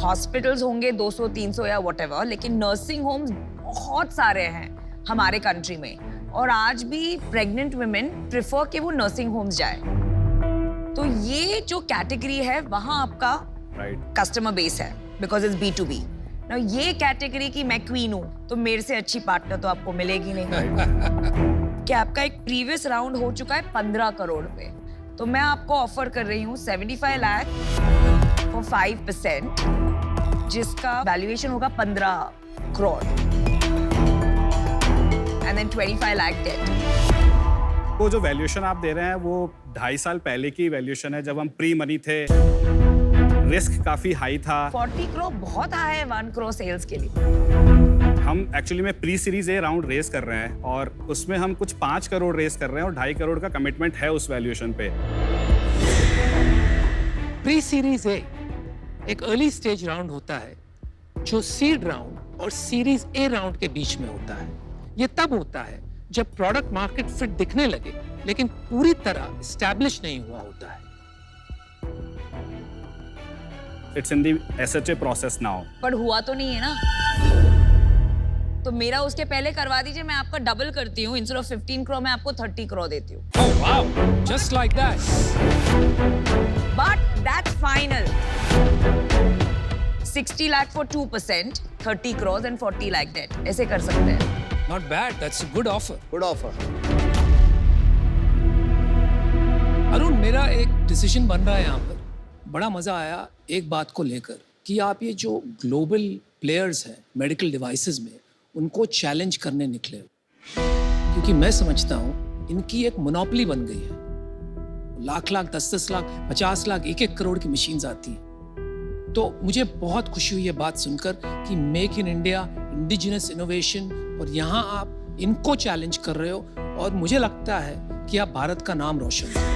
हॉस्पिटल्स होंगे 200, 300 या व्हाटएवर, लेकिन नर्सिंग होम्स बहुत सारे हैं हमारे कंट्री में और आज भी प्रेग्नेंट वुमेन प्रेफर कि वो नर्सिंग होम्स जाए। तो ये जो कैटेगरी है वहाँ आपका कस्टमर बेस है बिकॉज इट्स B2B। Now, ये कैटेगरी की मैं क्वीन हूँ तो मेरे से अच्छी पार्टनर तो आपको मिलेगी नहीं। कि आपका एक प्रीवियस राउंड हो चुका है 15 करोड़ पे, तो मैं आपको ऑफर कर रही हूँ 75 लाख फॉर 5%, जिसका वैल्यूएशन होगा 15 crore and then 25 lakh debt. वो जो वैल्यूएशन आप दे रहे हैं वो 2.5 साल पहले की वैल्यूएशन है, जब हम प्री मनी थे, रिस्क काफी हाई था। 40 करोड़ बहुत हाई है 1 करोड़ सेल्स के लिए। हम एक्चुअली में pre series A round raise कर रहे हैं और उसमें हम कुछ 5 करोड़ रेस कर रहे हैं और 2.5 करोड़ का कमिटमेंट है उस वैल्यूएशन पे। प्री सीरीज ए एक अर्ली स्टेज राउंड होता है जो सीड राउंड और सीरीज ए राउंड के बीच में होता है। ये तब होता है जब प्रोडक्ट मार्केट फिट दिखने लगे लेकिन पूरी तरह एस्टैब्लिश नहीं हुआ होता है। It's in the SHA process now. पर हुआ तो नहीं है ना, तो मेरा उसके पहले करवा दीजिए, मैं आपका डबल करती हूँ। इंस्टेड ऑफ 15 करोड़ मैं आपको 30 करोड़ देती हूँ। Oh wow, just like that. But that's final. 60 lakh for 2%, 30 crores and 40 lakh debt. ऐसे कर सकते हैं। Not bad, that's a good offer. Good offer. Arun, मेरा एक डिसीजन बन रहा है यहाँ पर। बड़ा मजा आया एक बात को लेकर कि आप ये जो ग्लोबल प्लेयर्स हैं मेडिकल डिवाइसेस में, उनको चैलेंज करने निकले हो, क्योंकि मैं समझता हूँ इनकी एक मोनोपोली बन गई है। लाख लाख, 10-10 लाख, 50 लाख, 1-1 करोड़ की मशीन्स आती हैं। तो मुझे बहुत खुशी हुई ये बात सुनकर कि make in India, indigenous innovation, और यहाँ आप इनको चैलेंज कर रहे हो और मुझे लगता है कि आप भारत का नाम रोशन करें।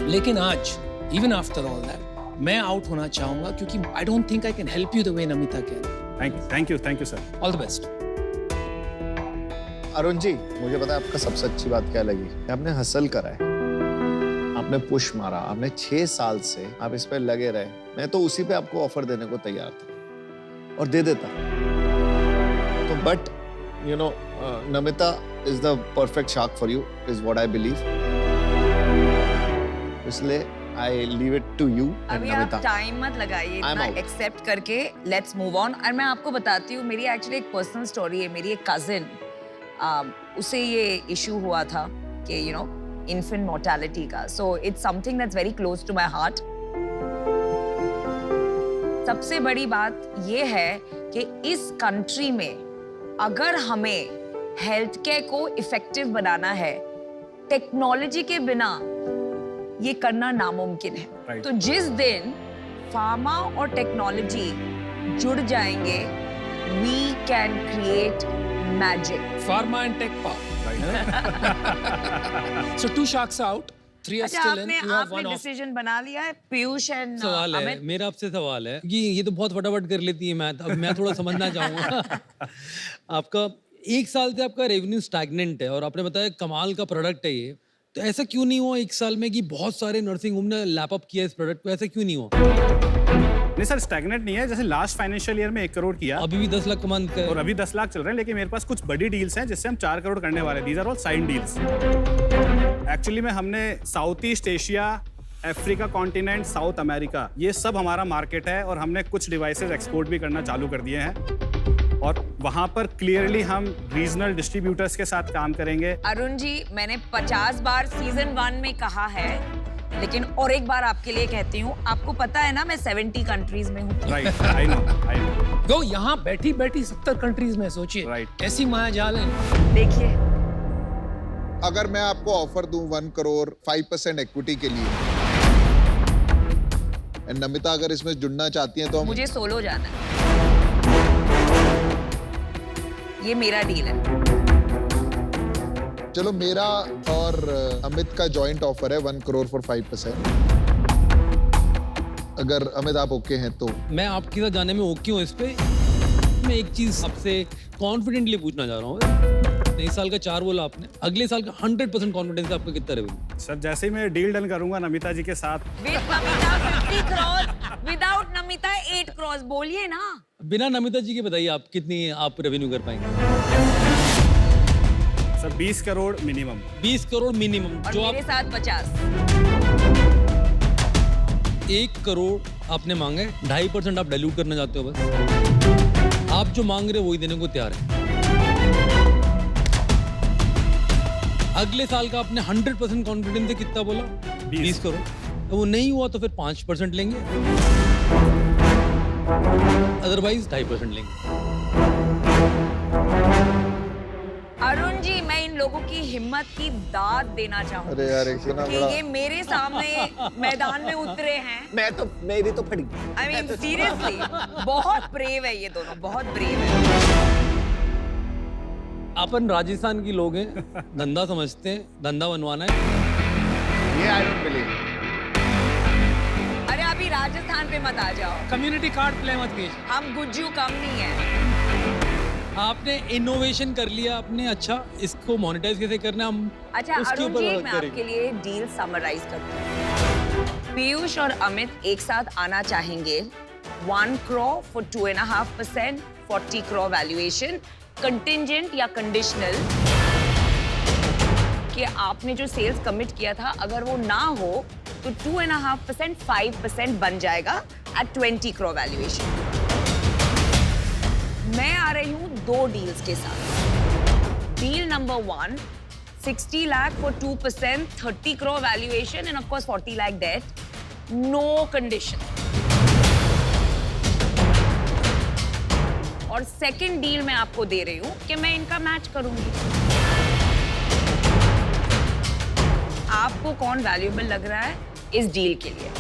लेकिन आज इवन आफ्टर ऑल दैट मैं आउट होना चाहूंगा क्योंकि I don't think I can help you the way Namita can. Thank you sir. All the best. Arun ji, मुझे पता है आपका सबसे अच्छी बात क्या लगी? आपने हसल करा है, आपने पुश मारा, आपने 6 साल से आप इस पे लगे रहे। मैं तो उसी पे आपको ऑफर देने को तैयार था और दे देता। तो but you know Namita is the perfect shark for you, is what I believe. इसलिए I leave it to you and अभी नमिता। आप टाइम मत लगाइए, इतना एक्सेप्ट करके लेट्स मूव ऑन। और मैं आपको बताती हूँ, मेरी एक्चुअली एक पर्सनल स्टोरी है। मेरी एक कजिन, उसे ये इशू हुआ था कि यू नो इन्फेंट मोर्टेलिटी का, so it's something that's very close to my heart. सबसे बड़ी बात ये है कि इस कंट्री में अगर हमें हेल्थ केयर को इफेक्टिव बनाना है, टेक्नोलॉजी के बिना ये करना नामुमकिन है। तो जिस दिन फार्मा और टेक्नोलॉजी जुड़ जाएंगे, we can create magic. Pharma and tech power. So 2 sharks out, 3 are अच्छा, still in. You have आपने one off. डिसीजन बना लिया है? पीयूष एंड सवाल है, अमित, मेरा आपसे सवाल है कि ये तो बहुत फटाफट कर लेती है मैथ, अब मैं थोड़ा समझना चाहूँगा। आपका 1 साल से आपका रेवेन्यू स्टैग्नेंट है और आपने बताया कमाल का प्रोडक्ट है ये, तो ऐसा क्यों नहीं हुआ 1 साल में कि बहुत सारे नर्सिंग होम ने लैप अप किया इस प्रोडक्ट को? ऐसा क्यों नहीं हुआ? नहीं सर, स्टैग्नेंट नहीं है। जैसे लास्ट फाइनेंशियल ईयर में 1 करोड़ किया, अभी भी 10 लाख कमांड और अभी 10 लाख चल रहे हैं, लेकिन मेरे पास कुछ बड़ी डील्स हैं जिससे हम 4 करोड़ करने वाले हैं। These are all sign deals. Actually में हमने South East Asia Africa continent, South America, ये सब हमारा मार्केट है और हमने कुछ डिवाइसेस एक्सपोर्ट भी करना चालू कर दिए हैं और वहाँ पर क्लियरली हम रीजनल डिस्ट्रीब्यूटर्स के साथ काम करेंगे। अरुण जी, मैंने 50 बार सीजन 1 में कहा है, लेकिन और एक बार आपके लिए कहती हूँ, आपको पता है ना मैं 70 कंट्रीज में हूँ। Right, I know. तो यहाँ बैठी बैठी 70 कंट्रीज में सोचिए, Right. ऐसी माया जाल है। देखिए, अगर मैं आपको ऑफर दूं 1 करोड़ 5% इक्विटी के लिए, एंड नमिता अगर इसमें जुड़ना चाहती हैं तो हम मुझे सोलो जाना है, ये मेरा डील है। चलो, मेरा और अमित का जॉइंट ऑफर है 1 करोड़ फॉर 5%। अगर अमित आप ओके हैं तो मैं आपके साथ जाने में ओके हूँ इस पे। मैं एक चीज आपसे कॉन्फिडेंटली पूछना चाह रहा हूँ। इस साल का 4 बोला आपने, अगले साल का 100% कॉन्फिडेंस है आपका कितना रेवेन्यू? सर, जैसे ही मैं डील डन करूंगा नमिता जी के साथ, With Namita 50 crores, without Namita 8 crores, बोलिए ना। बिना नमिता जी के बताइए आप कितनी आप रेवेन्यू कर पाएंगे? Sir 20 crore minimum. 20 crore minimum. और जो मेरे आप साथ 50। 1 करोड़ आपने मांगे, 2.5% आप डाइल्यूट करना चाहते हो बस। आप जो मांग रहे हो वही देने को तैयार है। अगले साल का आपने 100% कॉन्फिडेंस से कितना बोला? 20 करोड़। तो वो नहीं हुआ तो फिर 5% लेंगे, अदरवाइज 2.5% लेंगे। अरुण जी, मैं इन लोगों की हिम्मत की दाद देना चाहूंगी अरे यार, एक ना कि बड़ा ये मेरे सामने मैदान में उतरे हैं। मेरी तो फट गई। आई मीन सीरियसली, बहुत ब्रेव है ये दोनों, बहुत ब्रेव है। अपन राजस्थान की लोग हैं, धंधा समझते हैं, धंधा बनवाना है। ये आई डोंट बिलीव। अरे अभी राजस्थान पे मत आ जाओ, कम्युनिटी कार्ड प्ले मत कीजिए। हम गुज्जू कम नहीं है। आपने इनोवेशन कर लिया आपने, अच्छा इसको मोनेटाइज कैसे करना है हम अच्छा उसके अरुण ऊपर जी, वर्क मैं करेंगे। आपके लिए डील समराइज करती हूँ। पीयूष और अमित एक साथ आना चाहेंगे 1 crore for 2.5%, 40 crore valuation, contingent या कंडीशनल कि आपने जो सेल्स कमिट किया था अगर वो ना हो तो 2.5% 5% बन जाएगा एट 20 करोड़ वैल्यूएशन। मैं आ रही हूँ 2 डील्स के साथ। Deal number 1, 60 lakh for 2%, 30 crore valuation and of course 40 lakh debt, no condition. और सेकंड डील मैं आपको दे रही हूँ कि मैं इनका मैच करूंगी। आपको कौन वैल्यूएबल लग रहा है इस डील के लिए?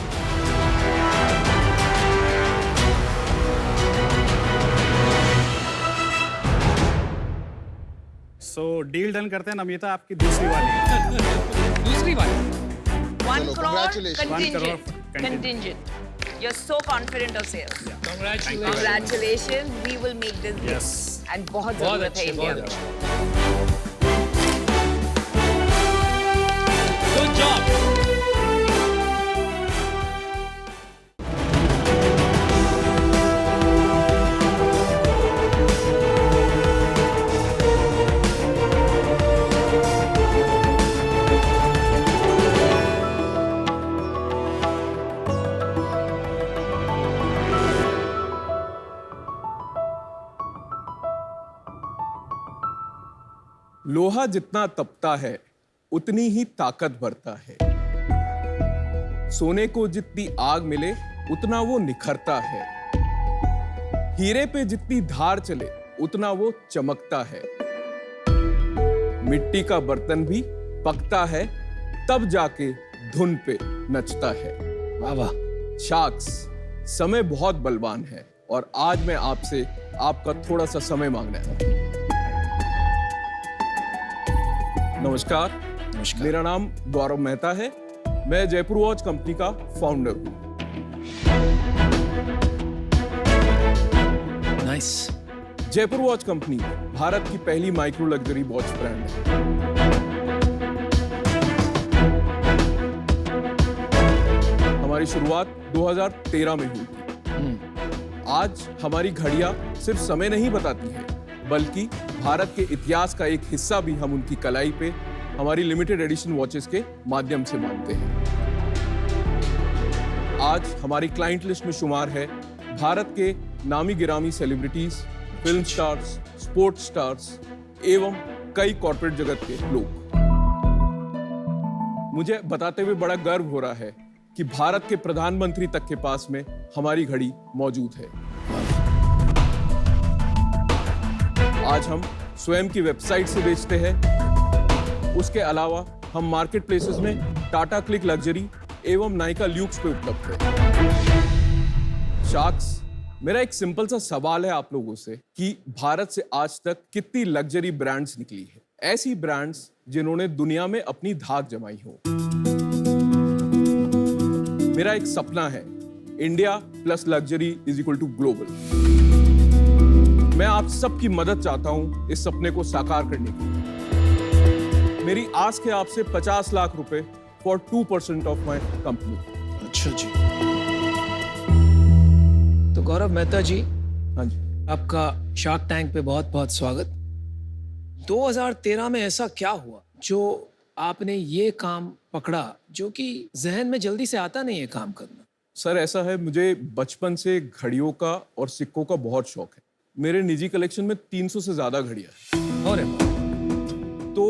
सो डील डन करते हैं नमिता, आपकी दूसरी वाली। दूसरी बात, 1 चलो, crore congratulations. 1 crore contingent. contingent. Contingent. You're so confident of sales. congratulations. Congratulations. We will make this deal. Yes. And बहुत बहुत जरूरत है अच्छे, इंडिया बहुत में। Good job. लोहा जितना तपता है उतनी ही ताकत भरता है। सोने को जितनी आग मिले उतना वो निखरता है। हीरे पे जितनी धार चले उतना वो चमकता है। मिट्टी का बर्तन भी पकता है तब जाके धुन पे नचता है। वाह वाह। शार्क्स, समय बहुत बलवान है और आज मैं आपसे आपका थोड़ा सा समय मांगना है। नमस्कार, मेरा नाम गौरव मेहता है। मैं जयपुर वॉच कंपनी का फाउंडर हूँ। Nice. Jaipur watch company Bharat की पहली माइक्रो लग्जरी वॉच ब्रांड है। हमारी शुरुआत 2013 में हुई थी। आज हमारी घड़ियां सिर्फ समय नहीं बताती हैं, बल्कि भारत के इतिहास का एक हिस्सा भी हम उनकी कलाई पे हमारी लिमिटेड एडिशन वॉचेस के माध्यम से मानते हैं। आज हमारी क्लाइंट लिस्ट में शुमार है भारत के नामी गिरामी celebrities, film stars, sports stars एवं कई कॉर्पोरेट जगत के लोग। मुझे बताते हुए बड़ा गर्व हो रहा है कि भारत के प्रधानमंत्री तक के पास में हमारी घड़ी मौजूद है। आज हम स्वयं की वेबसाइट से बेचते हैं। उसके अलावा हम मार्केट प्लेसेस में टाटा क्लिक लग्जरी एवं नायका ल्यूक्स पे उपलब्ध है। शार्क्स, मेरा एक सिंपल सा सवाल है आप लोगों से कि भारत से आज तक कितनी लग्जरी ब्रांड्स निकली है, ऐसी ब्रांड्स जिन्होंने दुनिया में अपनी धाक जमाई हो। मेरा एक सपना है, India plus luxury is equal to global. मैं आप सबकी मदद चाहता हूं इस सपने को साकार करने के लिए। मेरी आस है आपसे 50 लाख रुपए फॉर 2% ऑफ माई कंपनी। अच्छा जी। तो गौरव मेहता जी, हाँ जी। आपका शार्क टैंक पे बहुत बहुत स्वागत। 2013 में ऐसा क्या हुआ जो आपने ये काम पकड़ा जो कि जहन में जल्दी से आता नहीं है काम करना? सर ऐसा है, मुझे बचपन से घड़ियों का और सिक्कों का बहुत शौक है। मेरे निजी कलेक्शन में 300 से ज्यादा घड़ियां हैं। और तो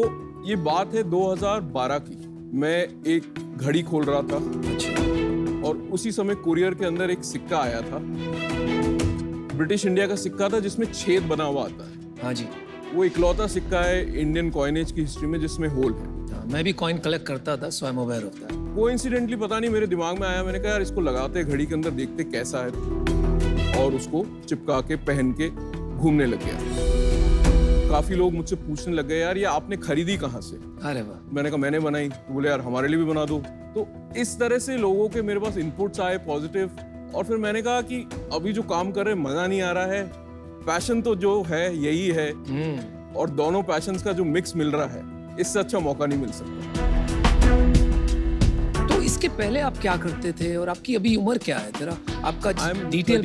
ये बात है 2012 की। मैं एक घड़ी खोल रहा था और उसी समय कुरियर के अंदर एक सिक्का आया था। ब्रिटिश इंडिया का सिक्का था जिसमें छेद बना हुआ आता है। हाँ जी। वो इकलौता सिक्का है इंडियन कॉइनेज की हिस्ट्री में जिसमें होल है। हाँ, मैं भी कॉइन कलेक्ट करता था, सो आई एम अवेयर होता है। कोइंसिडेंटली पता नहीं मेरे दिमाग में आया, मैंने कहा यार इसको लगाते घड़ी के अंदर देखते कैसा है, और उसको चिपका के पहन के घूमने लग गया। काफी लोग मुझसे पूछने लग गए यार ये आपने खरीदी कहाँ से? अरे वाह। मैंने कहा मैंने बनाई। तो बोले यार हमारे लिए भी बना दो। तो इस तरह से लोगों के मेरे पास इनपुट्स आए पॉजिटिव, और फिर मैंने कहा कि अभी जो काम कर रहे हैं मजा नहीं आ रहा है, पैशन तो जो है यही है, और दोनों पैशंस का जो मिक्स मिल रहा है, इससे अच्छा मौका नहीं मिल सकता। तो इसके पहले आप क्या करते थे और आपकी अभी उम्र क्या है? जरा आपका डिटेल।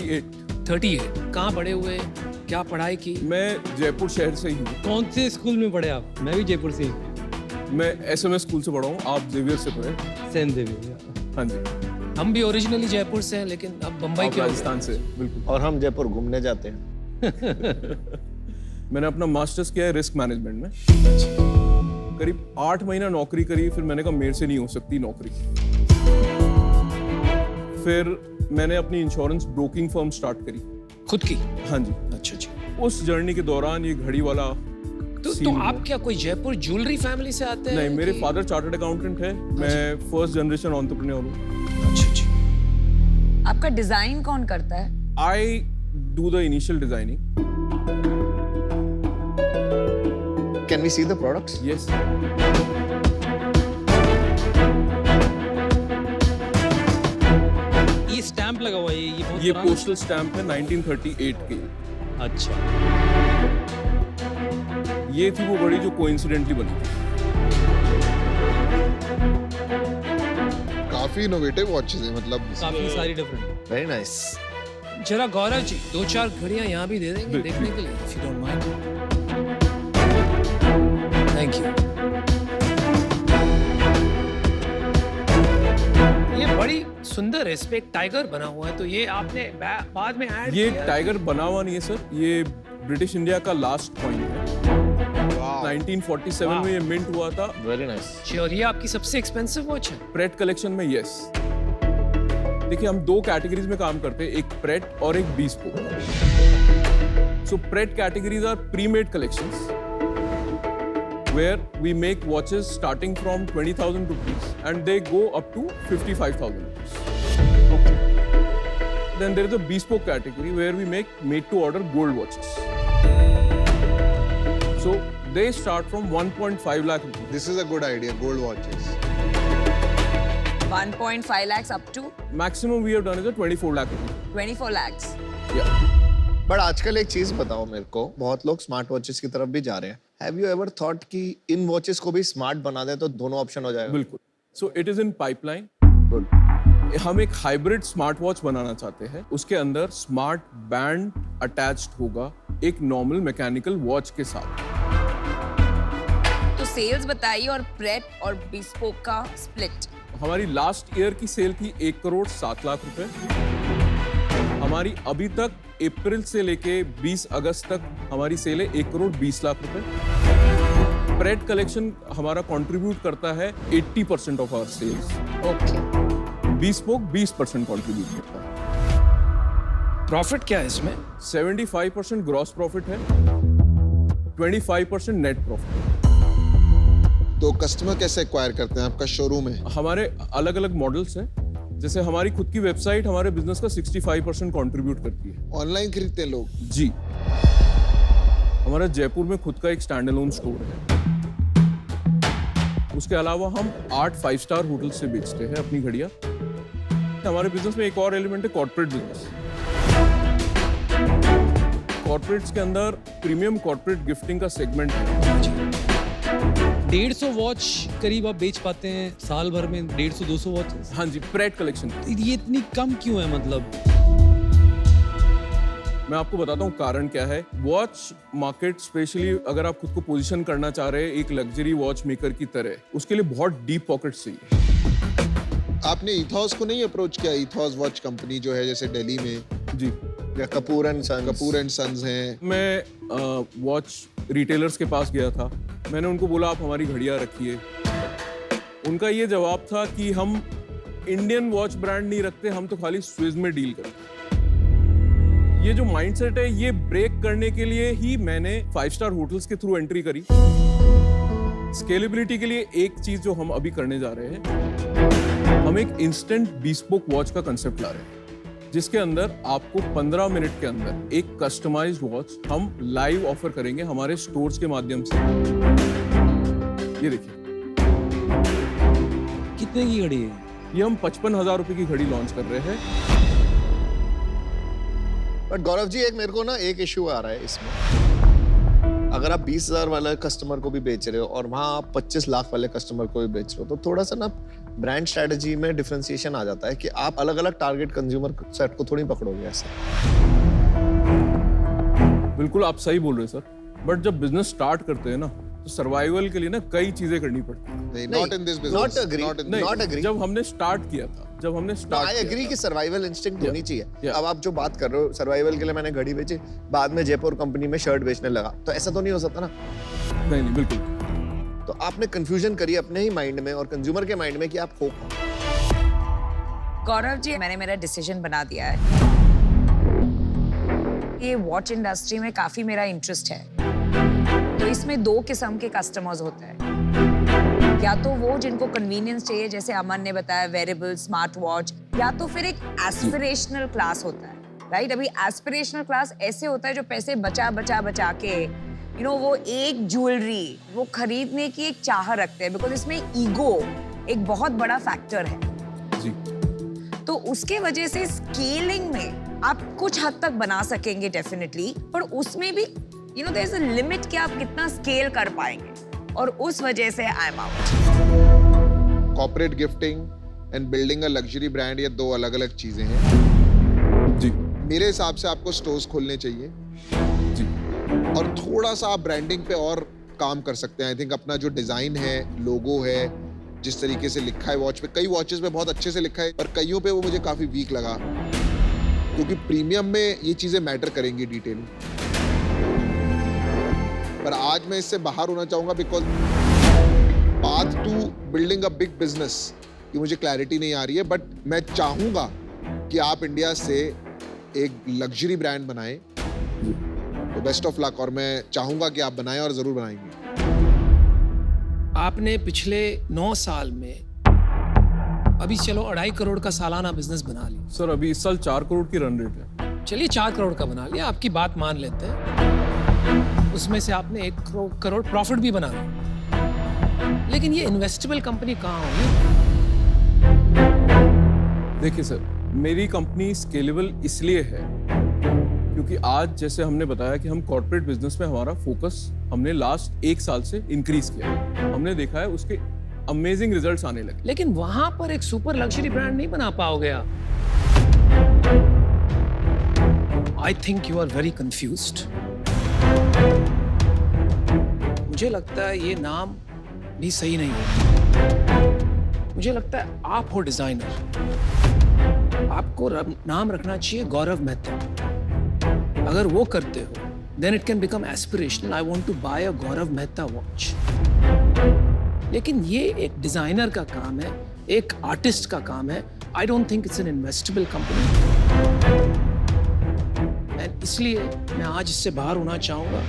38। कहाँ पढ़े हुए, क्या पढ़ाई की? मैं जयपुर शहर से ही हूँ। कौन से स्कूल में पढ़े आप? मैं भी जयपुर से ही। मैं SMS स्कूल से पढ़ा हूँ। आप जेवियर से पढ़े? Saint Xavier. हाँ जी। हम भी ओरिजिनली जयपुर से हैं, लेकिन अब बम्बई के राजस्थान से। बिल्कुल। और हम जयपुर घूमने जाते हैं। मैंने अपना मास्टर्स किया है रिस्क मैनेजमेंट में। करीब 8 महीना नौकरी करी, फिर मैंने कहा मेरे से नहीं हो सकती नौकरी। फिर मैंने अपनी इंश्योरेंस ब्रोकिंग फर्म स्टार्ट करी खुद की। हाँ जी। अच्छा जी। उस जर्नी के दौरान ये घड़ी वाला तो आप क्या कोई जयपुर ज्वेलरी फैमिली से आते हैं? नहीं, मेरे फादर चार्टर्ड अकाउंटेंट है। मैं फर्स्ट जनरेशन एंटरप्रेन्योर हूँ। अच्छा जी। आपका डिजाइन कौन करता है? I do the initial designing. Can we see the products? Yes. ये स्टैंप लगा हुआ है, ये बहुत ये पुराना- पोस्टल स्टैंप है 1938 की। अच्छा। ये थी वो घड़ी जो कोइंसिडेंटली बनी थी। काफी इनोवेटिव वॉचेस है, मतलब काफी सारी डिफरेंट। Very nice. जरा गौरव जी 2-4 घड़ियां यहाँ भी दे देंगे देखने के लिए, if you don't mind. Thank you. ये बड़ी सुंदर है, इस पे एक टाइगर बना हुआ है, तो ये आपने बाद में ऐड ये किया? टाइगर बना हुआ नहीं है सर, ये ब्रिटिश इंडिया का लास्ट कॉइन है। 1947 में ये मिंट हुआ था। Very nice. और ये आपकी सबसे एक्सपेंसिव वॉच है? प्रेट कलेक्शन में यस। देखिए हम 2 कैटेगरीज में काम करते हैं, एक प्रेट और एक bespoke. So pret categories are pre-made collections where we make watches starting from 20,000 rupees and they go up to 55,000 rupees. Then there is a bespoke category where we make made-to-order gold watches. So they start from 1.5 lakh rupees. this is a good idea, gold watches. 1.5 lakhs up to Maximum we have done is a 24 lakh rupees. 24 lakhs. Yeah. But आजकल एक चीज बताओ मेरे को, बहुत लोग smart watches की तरफ भी जा रहे हैं। हैव यू एवर थॉट कि इन वॉचेस को भी स्मार्ट बना दे तो दोनों ऑप्शन हो जाएगा? बिल्कुल। So it is in pipeline. Good. हम एक हाइब्रिड स्मार्ट वॉच बनाना चाहते हैं। उसके अंदर स्मार्ट बैंड अटैच्ड होगा एक नॉर्मल मैकेनिकल वॉच के साथ। तो सेल्स बताइए और प्रेट और बिस्पोक का स्प्लिट। हमारी लास्ट ईयर की सेल थी 1,07,00,000 रुपए। हमारी अभी तक अप्रैल से लेके 20 अगस्त तक हमारी सेल है 1,20,00,000 रुपए। प्रेड कलेक्शन हमारा कंट्रीब्यूट करता है 80% of our sales. Okay, bespoke 20% contribute करता है। प्रॉफिट क्या है इसमें? 75% ग्रॉस प्रॉफिट है, 25% नेट प्रॉफिट। तो कस्टमर कैसे एक्वायर करते हैं? आपका शोरूम है? हमारे अलग अलग मॉडल्स हैं। जैसे हमारी खुद की वेबसाइट हमारे बिजनेस का 65% कंट्रीब्यूट करती है। ऑनलाइन खरीदते हैं लोग? जी, हमारा जयपुर में खुद का एक स्टैंड अलोन स्टोर है। उसके अलावा हम 8 5-स्टार होटल से बेचते हैं अपनी घड़ियां। हमारे बिजनेस में एक और एलिमेंट है कॉर्पोरेट बिजनेस। कॉर्पोरेट्स के अंदर प्रीमियम कॉर्पोरेट गिफ्टिंग का सेगमेंट है। 150 वॉच करीब आप बेच पाते हैं साल भर में? 150-200 वॉच? हाँ जी, प्रेड कलेक्शन। ये इतनी कम क्यों है? मतलब मैं आपको बताता हूँ कारण क्या है। वॉच मार्केट स्पेशली अगर आप खुद को पोजीशन करना चाह रहे हैं एक लग्जरी वॉच मेकर की तरह, उसके लिए बहुत डीप पॉकेट्स चाहिए। आपने इथॉस को नहीं अप्रोच किया? इथॉस वॉच कंपनी जो है जैसे दिल्ली में, जी, या कपूर एंड सन्स हैं। मैं वॉच रिटेलर्स के पास गया था। मैंने उनको बोला आप हमारी घड़ियां रखिए। उनका ये जवाब था कि हम इंडियन वॉच ब्रांड नहीं रखते, हम तो खाली स्विस में डील करते हैं। ये जो माइंडसेट है ये ब्रेक करने के लिए ही मैंने 5-स्टार होटल्स के थ्रू एंट्री करी। स्केलेबिलिटी के लिए एक चीज जो हम अभी करने जा रहे हैं, हम एक इंस्टेंट bespoke वॉच का कंसेप्ट ला रहे हैं, जिसके अंदर आपको 15 मिनट के अंदर एक कस्टमाइज्ड वॉच हम लाइव ऑफर करेंगे हमारे स्टोर्स के माध्यम से। ये देखिए, कितने की घड़ी है? ये हम 55,000 रुपए की घड़ी लॉन्च कर रहे हैं। बट गौरव जी, एक मेरे को ना एक इश्यू आ रहा है इसमें। अगर आप 20,000 वाले कस्टमर को भी बेच रहे हो और वहाँ आप 25 लाख वाले कस्टमर को भी बेच रहे हो, तो थोड़ा सा ना ब्रांड स्ट्रेटजी में डिफरेंशिएशन आ जाता है कि आप अलग अलग टारगेट कंज्यूमर सेट को थोड़ी पकड़ोगे ऐसा। बिल्कुल आप सही बोल रहे हैं सर, बट जब बिजनेस स्टार्ट करते हैं ना तो सर्वाइवल के लिए ना कई चीजें करनी पड़ती हैं। Not in this business. Not agree, not agree. जब हमने स्टार्ट किया था, आई एग्री कि सर्वाइवल इंस्टिंक्ट होनी चाहिए। Yeah. अब आप जो बात कर रहे हो सर्वाइवल के लिए मैंने घड़ी बेची, बाद में जयपुर कंपनी में शर्ट बेचने लगा, तो ऐसा तो नहीं हो सकता ना। नहीं बिल्कुल। तो आपने कंफ्यूजन करी अपने ही माइंड में और कंज्यूमर के माइंड में कि आप हो कौन। गौरव जी, मैंने मेरा डिसीजन बना दिया है। ये वॉच इंडस्ट्री में काफी मेरा इंटरेस्ट है। तो इसमें 2 किस्म के कस्टमर्स होते हैं। या तो वो जिनको कन्वीनियंस चाहिए, जैसे अमन ने बताया वेरेबल स्मार्ट वॉच, या तो फिर एक एस्पिरेशनल क्लास होता है, राइट? अभी एस्पिरेशनल क्लास ऐसे होता है जो पैसे बचा के वो एक ज्वेलरी वो खरीदने की एक चाह रखते हैं, बिकॉज इसमें ईगो एक बहुत बड़ा फैक्टर है। जी। तो उसके वजह से स्केलिंग में आप कुछ हद तक बना सकेंगे डेफिनेटली, पर उसमें भी देयर इज अ लिमिट कि आप कितना स्केल कर पाएंगे, और उस वजह से I am out. Corporate gifting and building a luxury brand, ये 2 अलग अलग चीजें हैं। जी। मेरे हिसाब से आपको स्टोर्स खोलने चाहिए जी। और थोड़ा सा आप ब्रांडिंग पे और काम कर सकते हैं। आई थिंक अपना जो डिजाइन है, लोगो है, जिस तरीके से लिखा है वॉच पे, कई वॉचेस पे बहुत अच्छे से लिखा है, और कईयों पे वो मुझे काफी वीक लगा, क्योंकि प्रीमियम में ये चीजें मैटर करेंगी डिटेल। पर आज मैं इससे बाहर होना चाहूंगा, because path to building a big business की मुझे क्लैरिटी नहीं आ रही है। बट मैं चाहूंगा कि आप इंडिया से एक लग्जरी ब्रांड बनाएं, तो बेस्ट ऑफ लक। और मैं चाहूंगा कि आप बनाएं और जरूर बनाएंगे। आपने पिछले 9 साल में अभी चलो 2.5 करोड़ का सालाना बिजनेस बना लिया। सर अभी इस साल 4 करोड़ की रन रेट है। चलिए 4 करोड़ का बना लिया, आपकी बात मान लेते हैं। उसमें से आपने 1 करोड़ प्रॉफिट भी बना लिया, लेकिन ये इन्वेस्टेबल कंपनी कहाँ होगी? देखिए सर, मेरी कंपनी स्केलेबल इसलिए है क्योंकि आज जैसे हमने बताया कि हम कॉर्पोरेट बिजनेस में हमारा फोकस हमने लास्ट 1 साल से इंक्रीज किया है। हमने देखा है उसके अमेजिंग रिजल्ट्स आने लगे। लेकिन वहां पर एक सुपर लग्जरी ब्रांड नहीं बना पाओगे आप। I think you are very confused. मुझे लगता है ये नाम भी सही नहीं है। मुझे लगता है आप हो डिजाइनर, आपको नाम रखना चाहिए गौरव मेहता। अगर वो करते हो then it can become aspirational. I want to buy a Gaurav Mehta watch. लेकिन ये एक डिजाइनर का काम है, एक आर्टिस्ट का काम है। I don't think it's an investable company. And इसलिए मैं आज इससे बाहर होना चाहूंगा।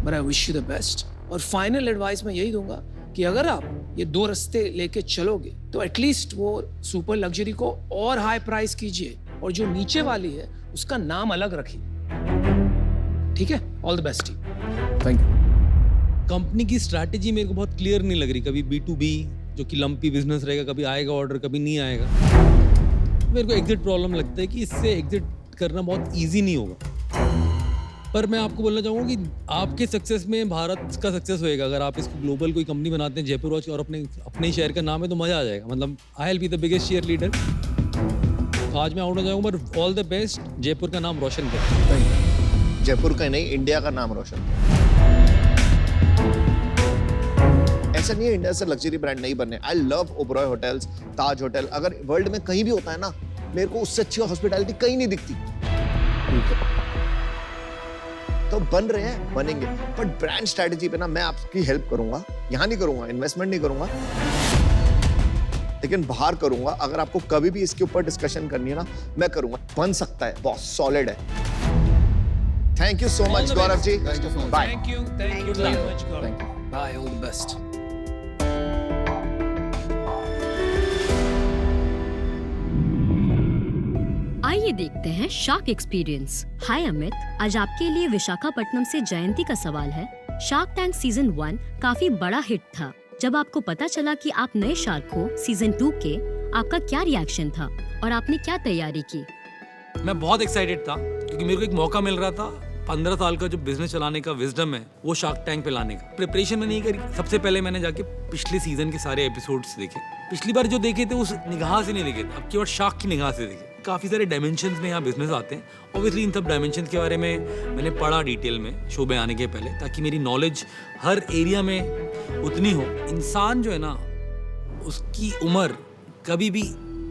But I wish you the best. और फाइनल एडवाइस मैं यही दूंगा कि अगर आप ये दो रास्ते लेके चलोगे तो एटलीस्ट वो सुपर लग्जरी को और हाई प्राइस कीजिए और जो नीचे वाली है उसका नाम अलग रखिए। ठीक है? All the best. Thank you. Company की स्ट्रैटेजी मेरे को बहुत क्लियर नहीं लग रही। कभी B2B जो कि लंपी बिजनेस रहेगा, कभी आएगा ऑर्डर, कभी नहीं आएगा। मेरे को एग्जिट प्रॉब्लम लगता है कि इससे एग्जिट करना बहुत इजी नहीं होगा। पर मैं आपको बोलना चाहूँगा कि आपके सक्सेस में भारत का सक्सेस होएगा। अगर आप इसको ग्लोबल कोई कंपनी बनाते हैं जयपुर वॉच और अपने शहर का नाम है तो मज़ा आ जाएगा। मतलब I will be the biggest share leader. तो आज मैं आउट हो जाऊँगा, but all the best, Jaipur का नाम रोशन कर। जयपुर का नहीं, इंडिया का नाम रोशन। ऐसा नहीं है इंडिया से लग्जरी ब्रांड नहीं बनने। I love Oberoi hotels, Taj hotel. अगर वर्ल्ड में कहीं भी होता है ना, मेरे को उससे अच्छी हॉस्पिटैलिटी कहीं नहीं दिखती। तो बन रहे हैं, बनेंगे, बट ब्रांड स्ट्रेटजी पे ना मैं आपकी हेल्प करूंगा। यहां नहीं करूंगा, इन्वेस्टमेंट नहीं करूंगा, लेकिन बाहर करूंगा। अगर आपको कभी भी इसके ऊपर डिस्कशन करनी है ना, मैं करूंगा। बन सकता है, बहुत सॉलिड है। Thank you so much Gaurav ji. Bye. Thank you very much, Gaurav. Bye, all the best. आइए देखते हैं शार्क एक्सपीरियंस। हाय अमित, आज आपके लिए विशाखापट्टनम से जयंती का सवाल है। शार्क टैंक सीजन 1 काफी बड़ा हिट था। जब आपको पता चला कि आप नए शार्क हो सीजन 2 के, आपका क्या रिएक्शन था और आपने क्या तैयारी की? मैं बहुत एक्साइटेड था क्योंकि मेरे को एक मौका मिल रहा था। 15 साल का जो बिजनेस चलाने का विजडम है वो शार्क टैंक पे लाने का। प्रिपरेशन में नहीं करी। सबसे पहले मैंने जाके पिछले सीजन के सारे एपिसोड्स देखे। पिछली बार जो देखे थे उस निगाह से नहीं देखे थे, अब की बार शार्क की निगाह से देखे। काफ़ी सारे डायमेंशंस में यहाँ बिजनेस आते हैं। ऑब्वियसली इन सब डायमेंशंस के बारे में मैंने पढ़ा डिटेल में शो में आने के पहले, ताकि मेरी नॉलेज हर एरिया में उतनी हो। इंसान जो है ना, उसकी उम्र कभी भी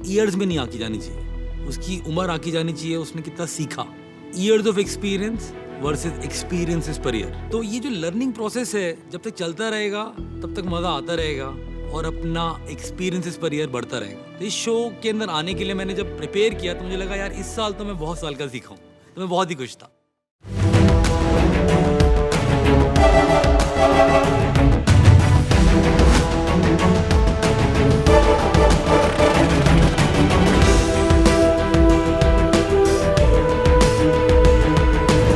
ईयर्स में नहीं आकी जानी चाहिए, उसकी उम्र आकी जानी चाहिए उसने कितना सीखा। Years of experience versus experiences per year. तो ये जो लर्निंग प्रोसेस है, जब तक चलता रहेगा तब तक मज़ा आता रहेगा और अपना एक्सपीरियंसेस पर ईयर बढ़ता रहेगा। तो इस शो के अंदर आने के लिए मैंने जब प्रिपेयर किया तो मुझे लगा यार इस साल तो मैं बहुत साल का सीखा हूँ, तो मैं बहुत ही खुश था।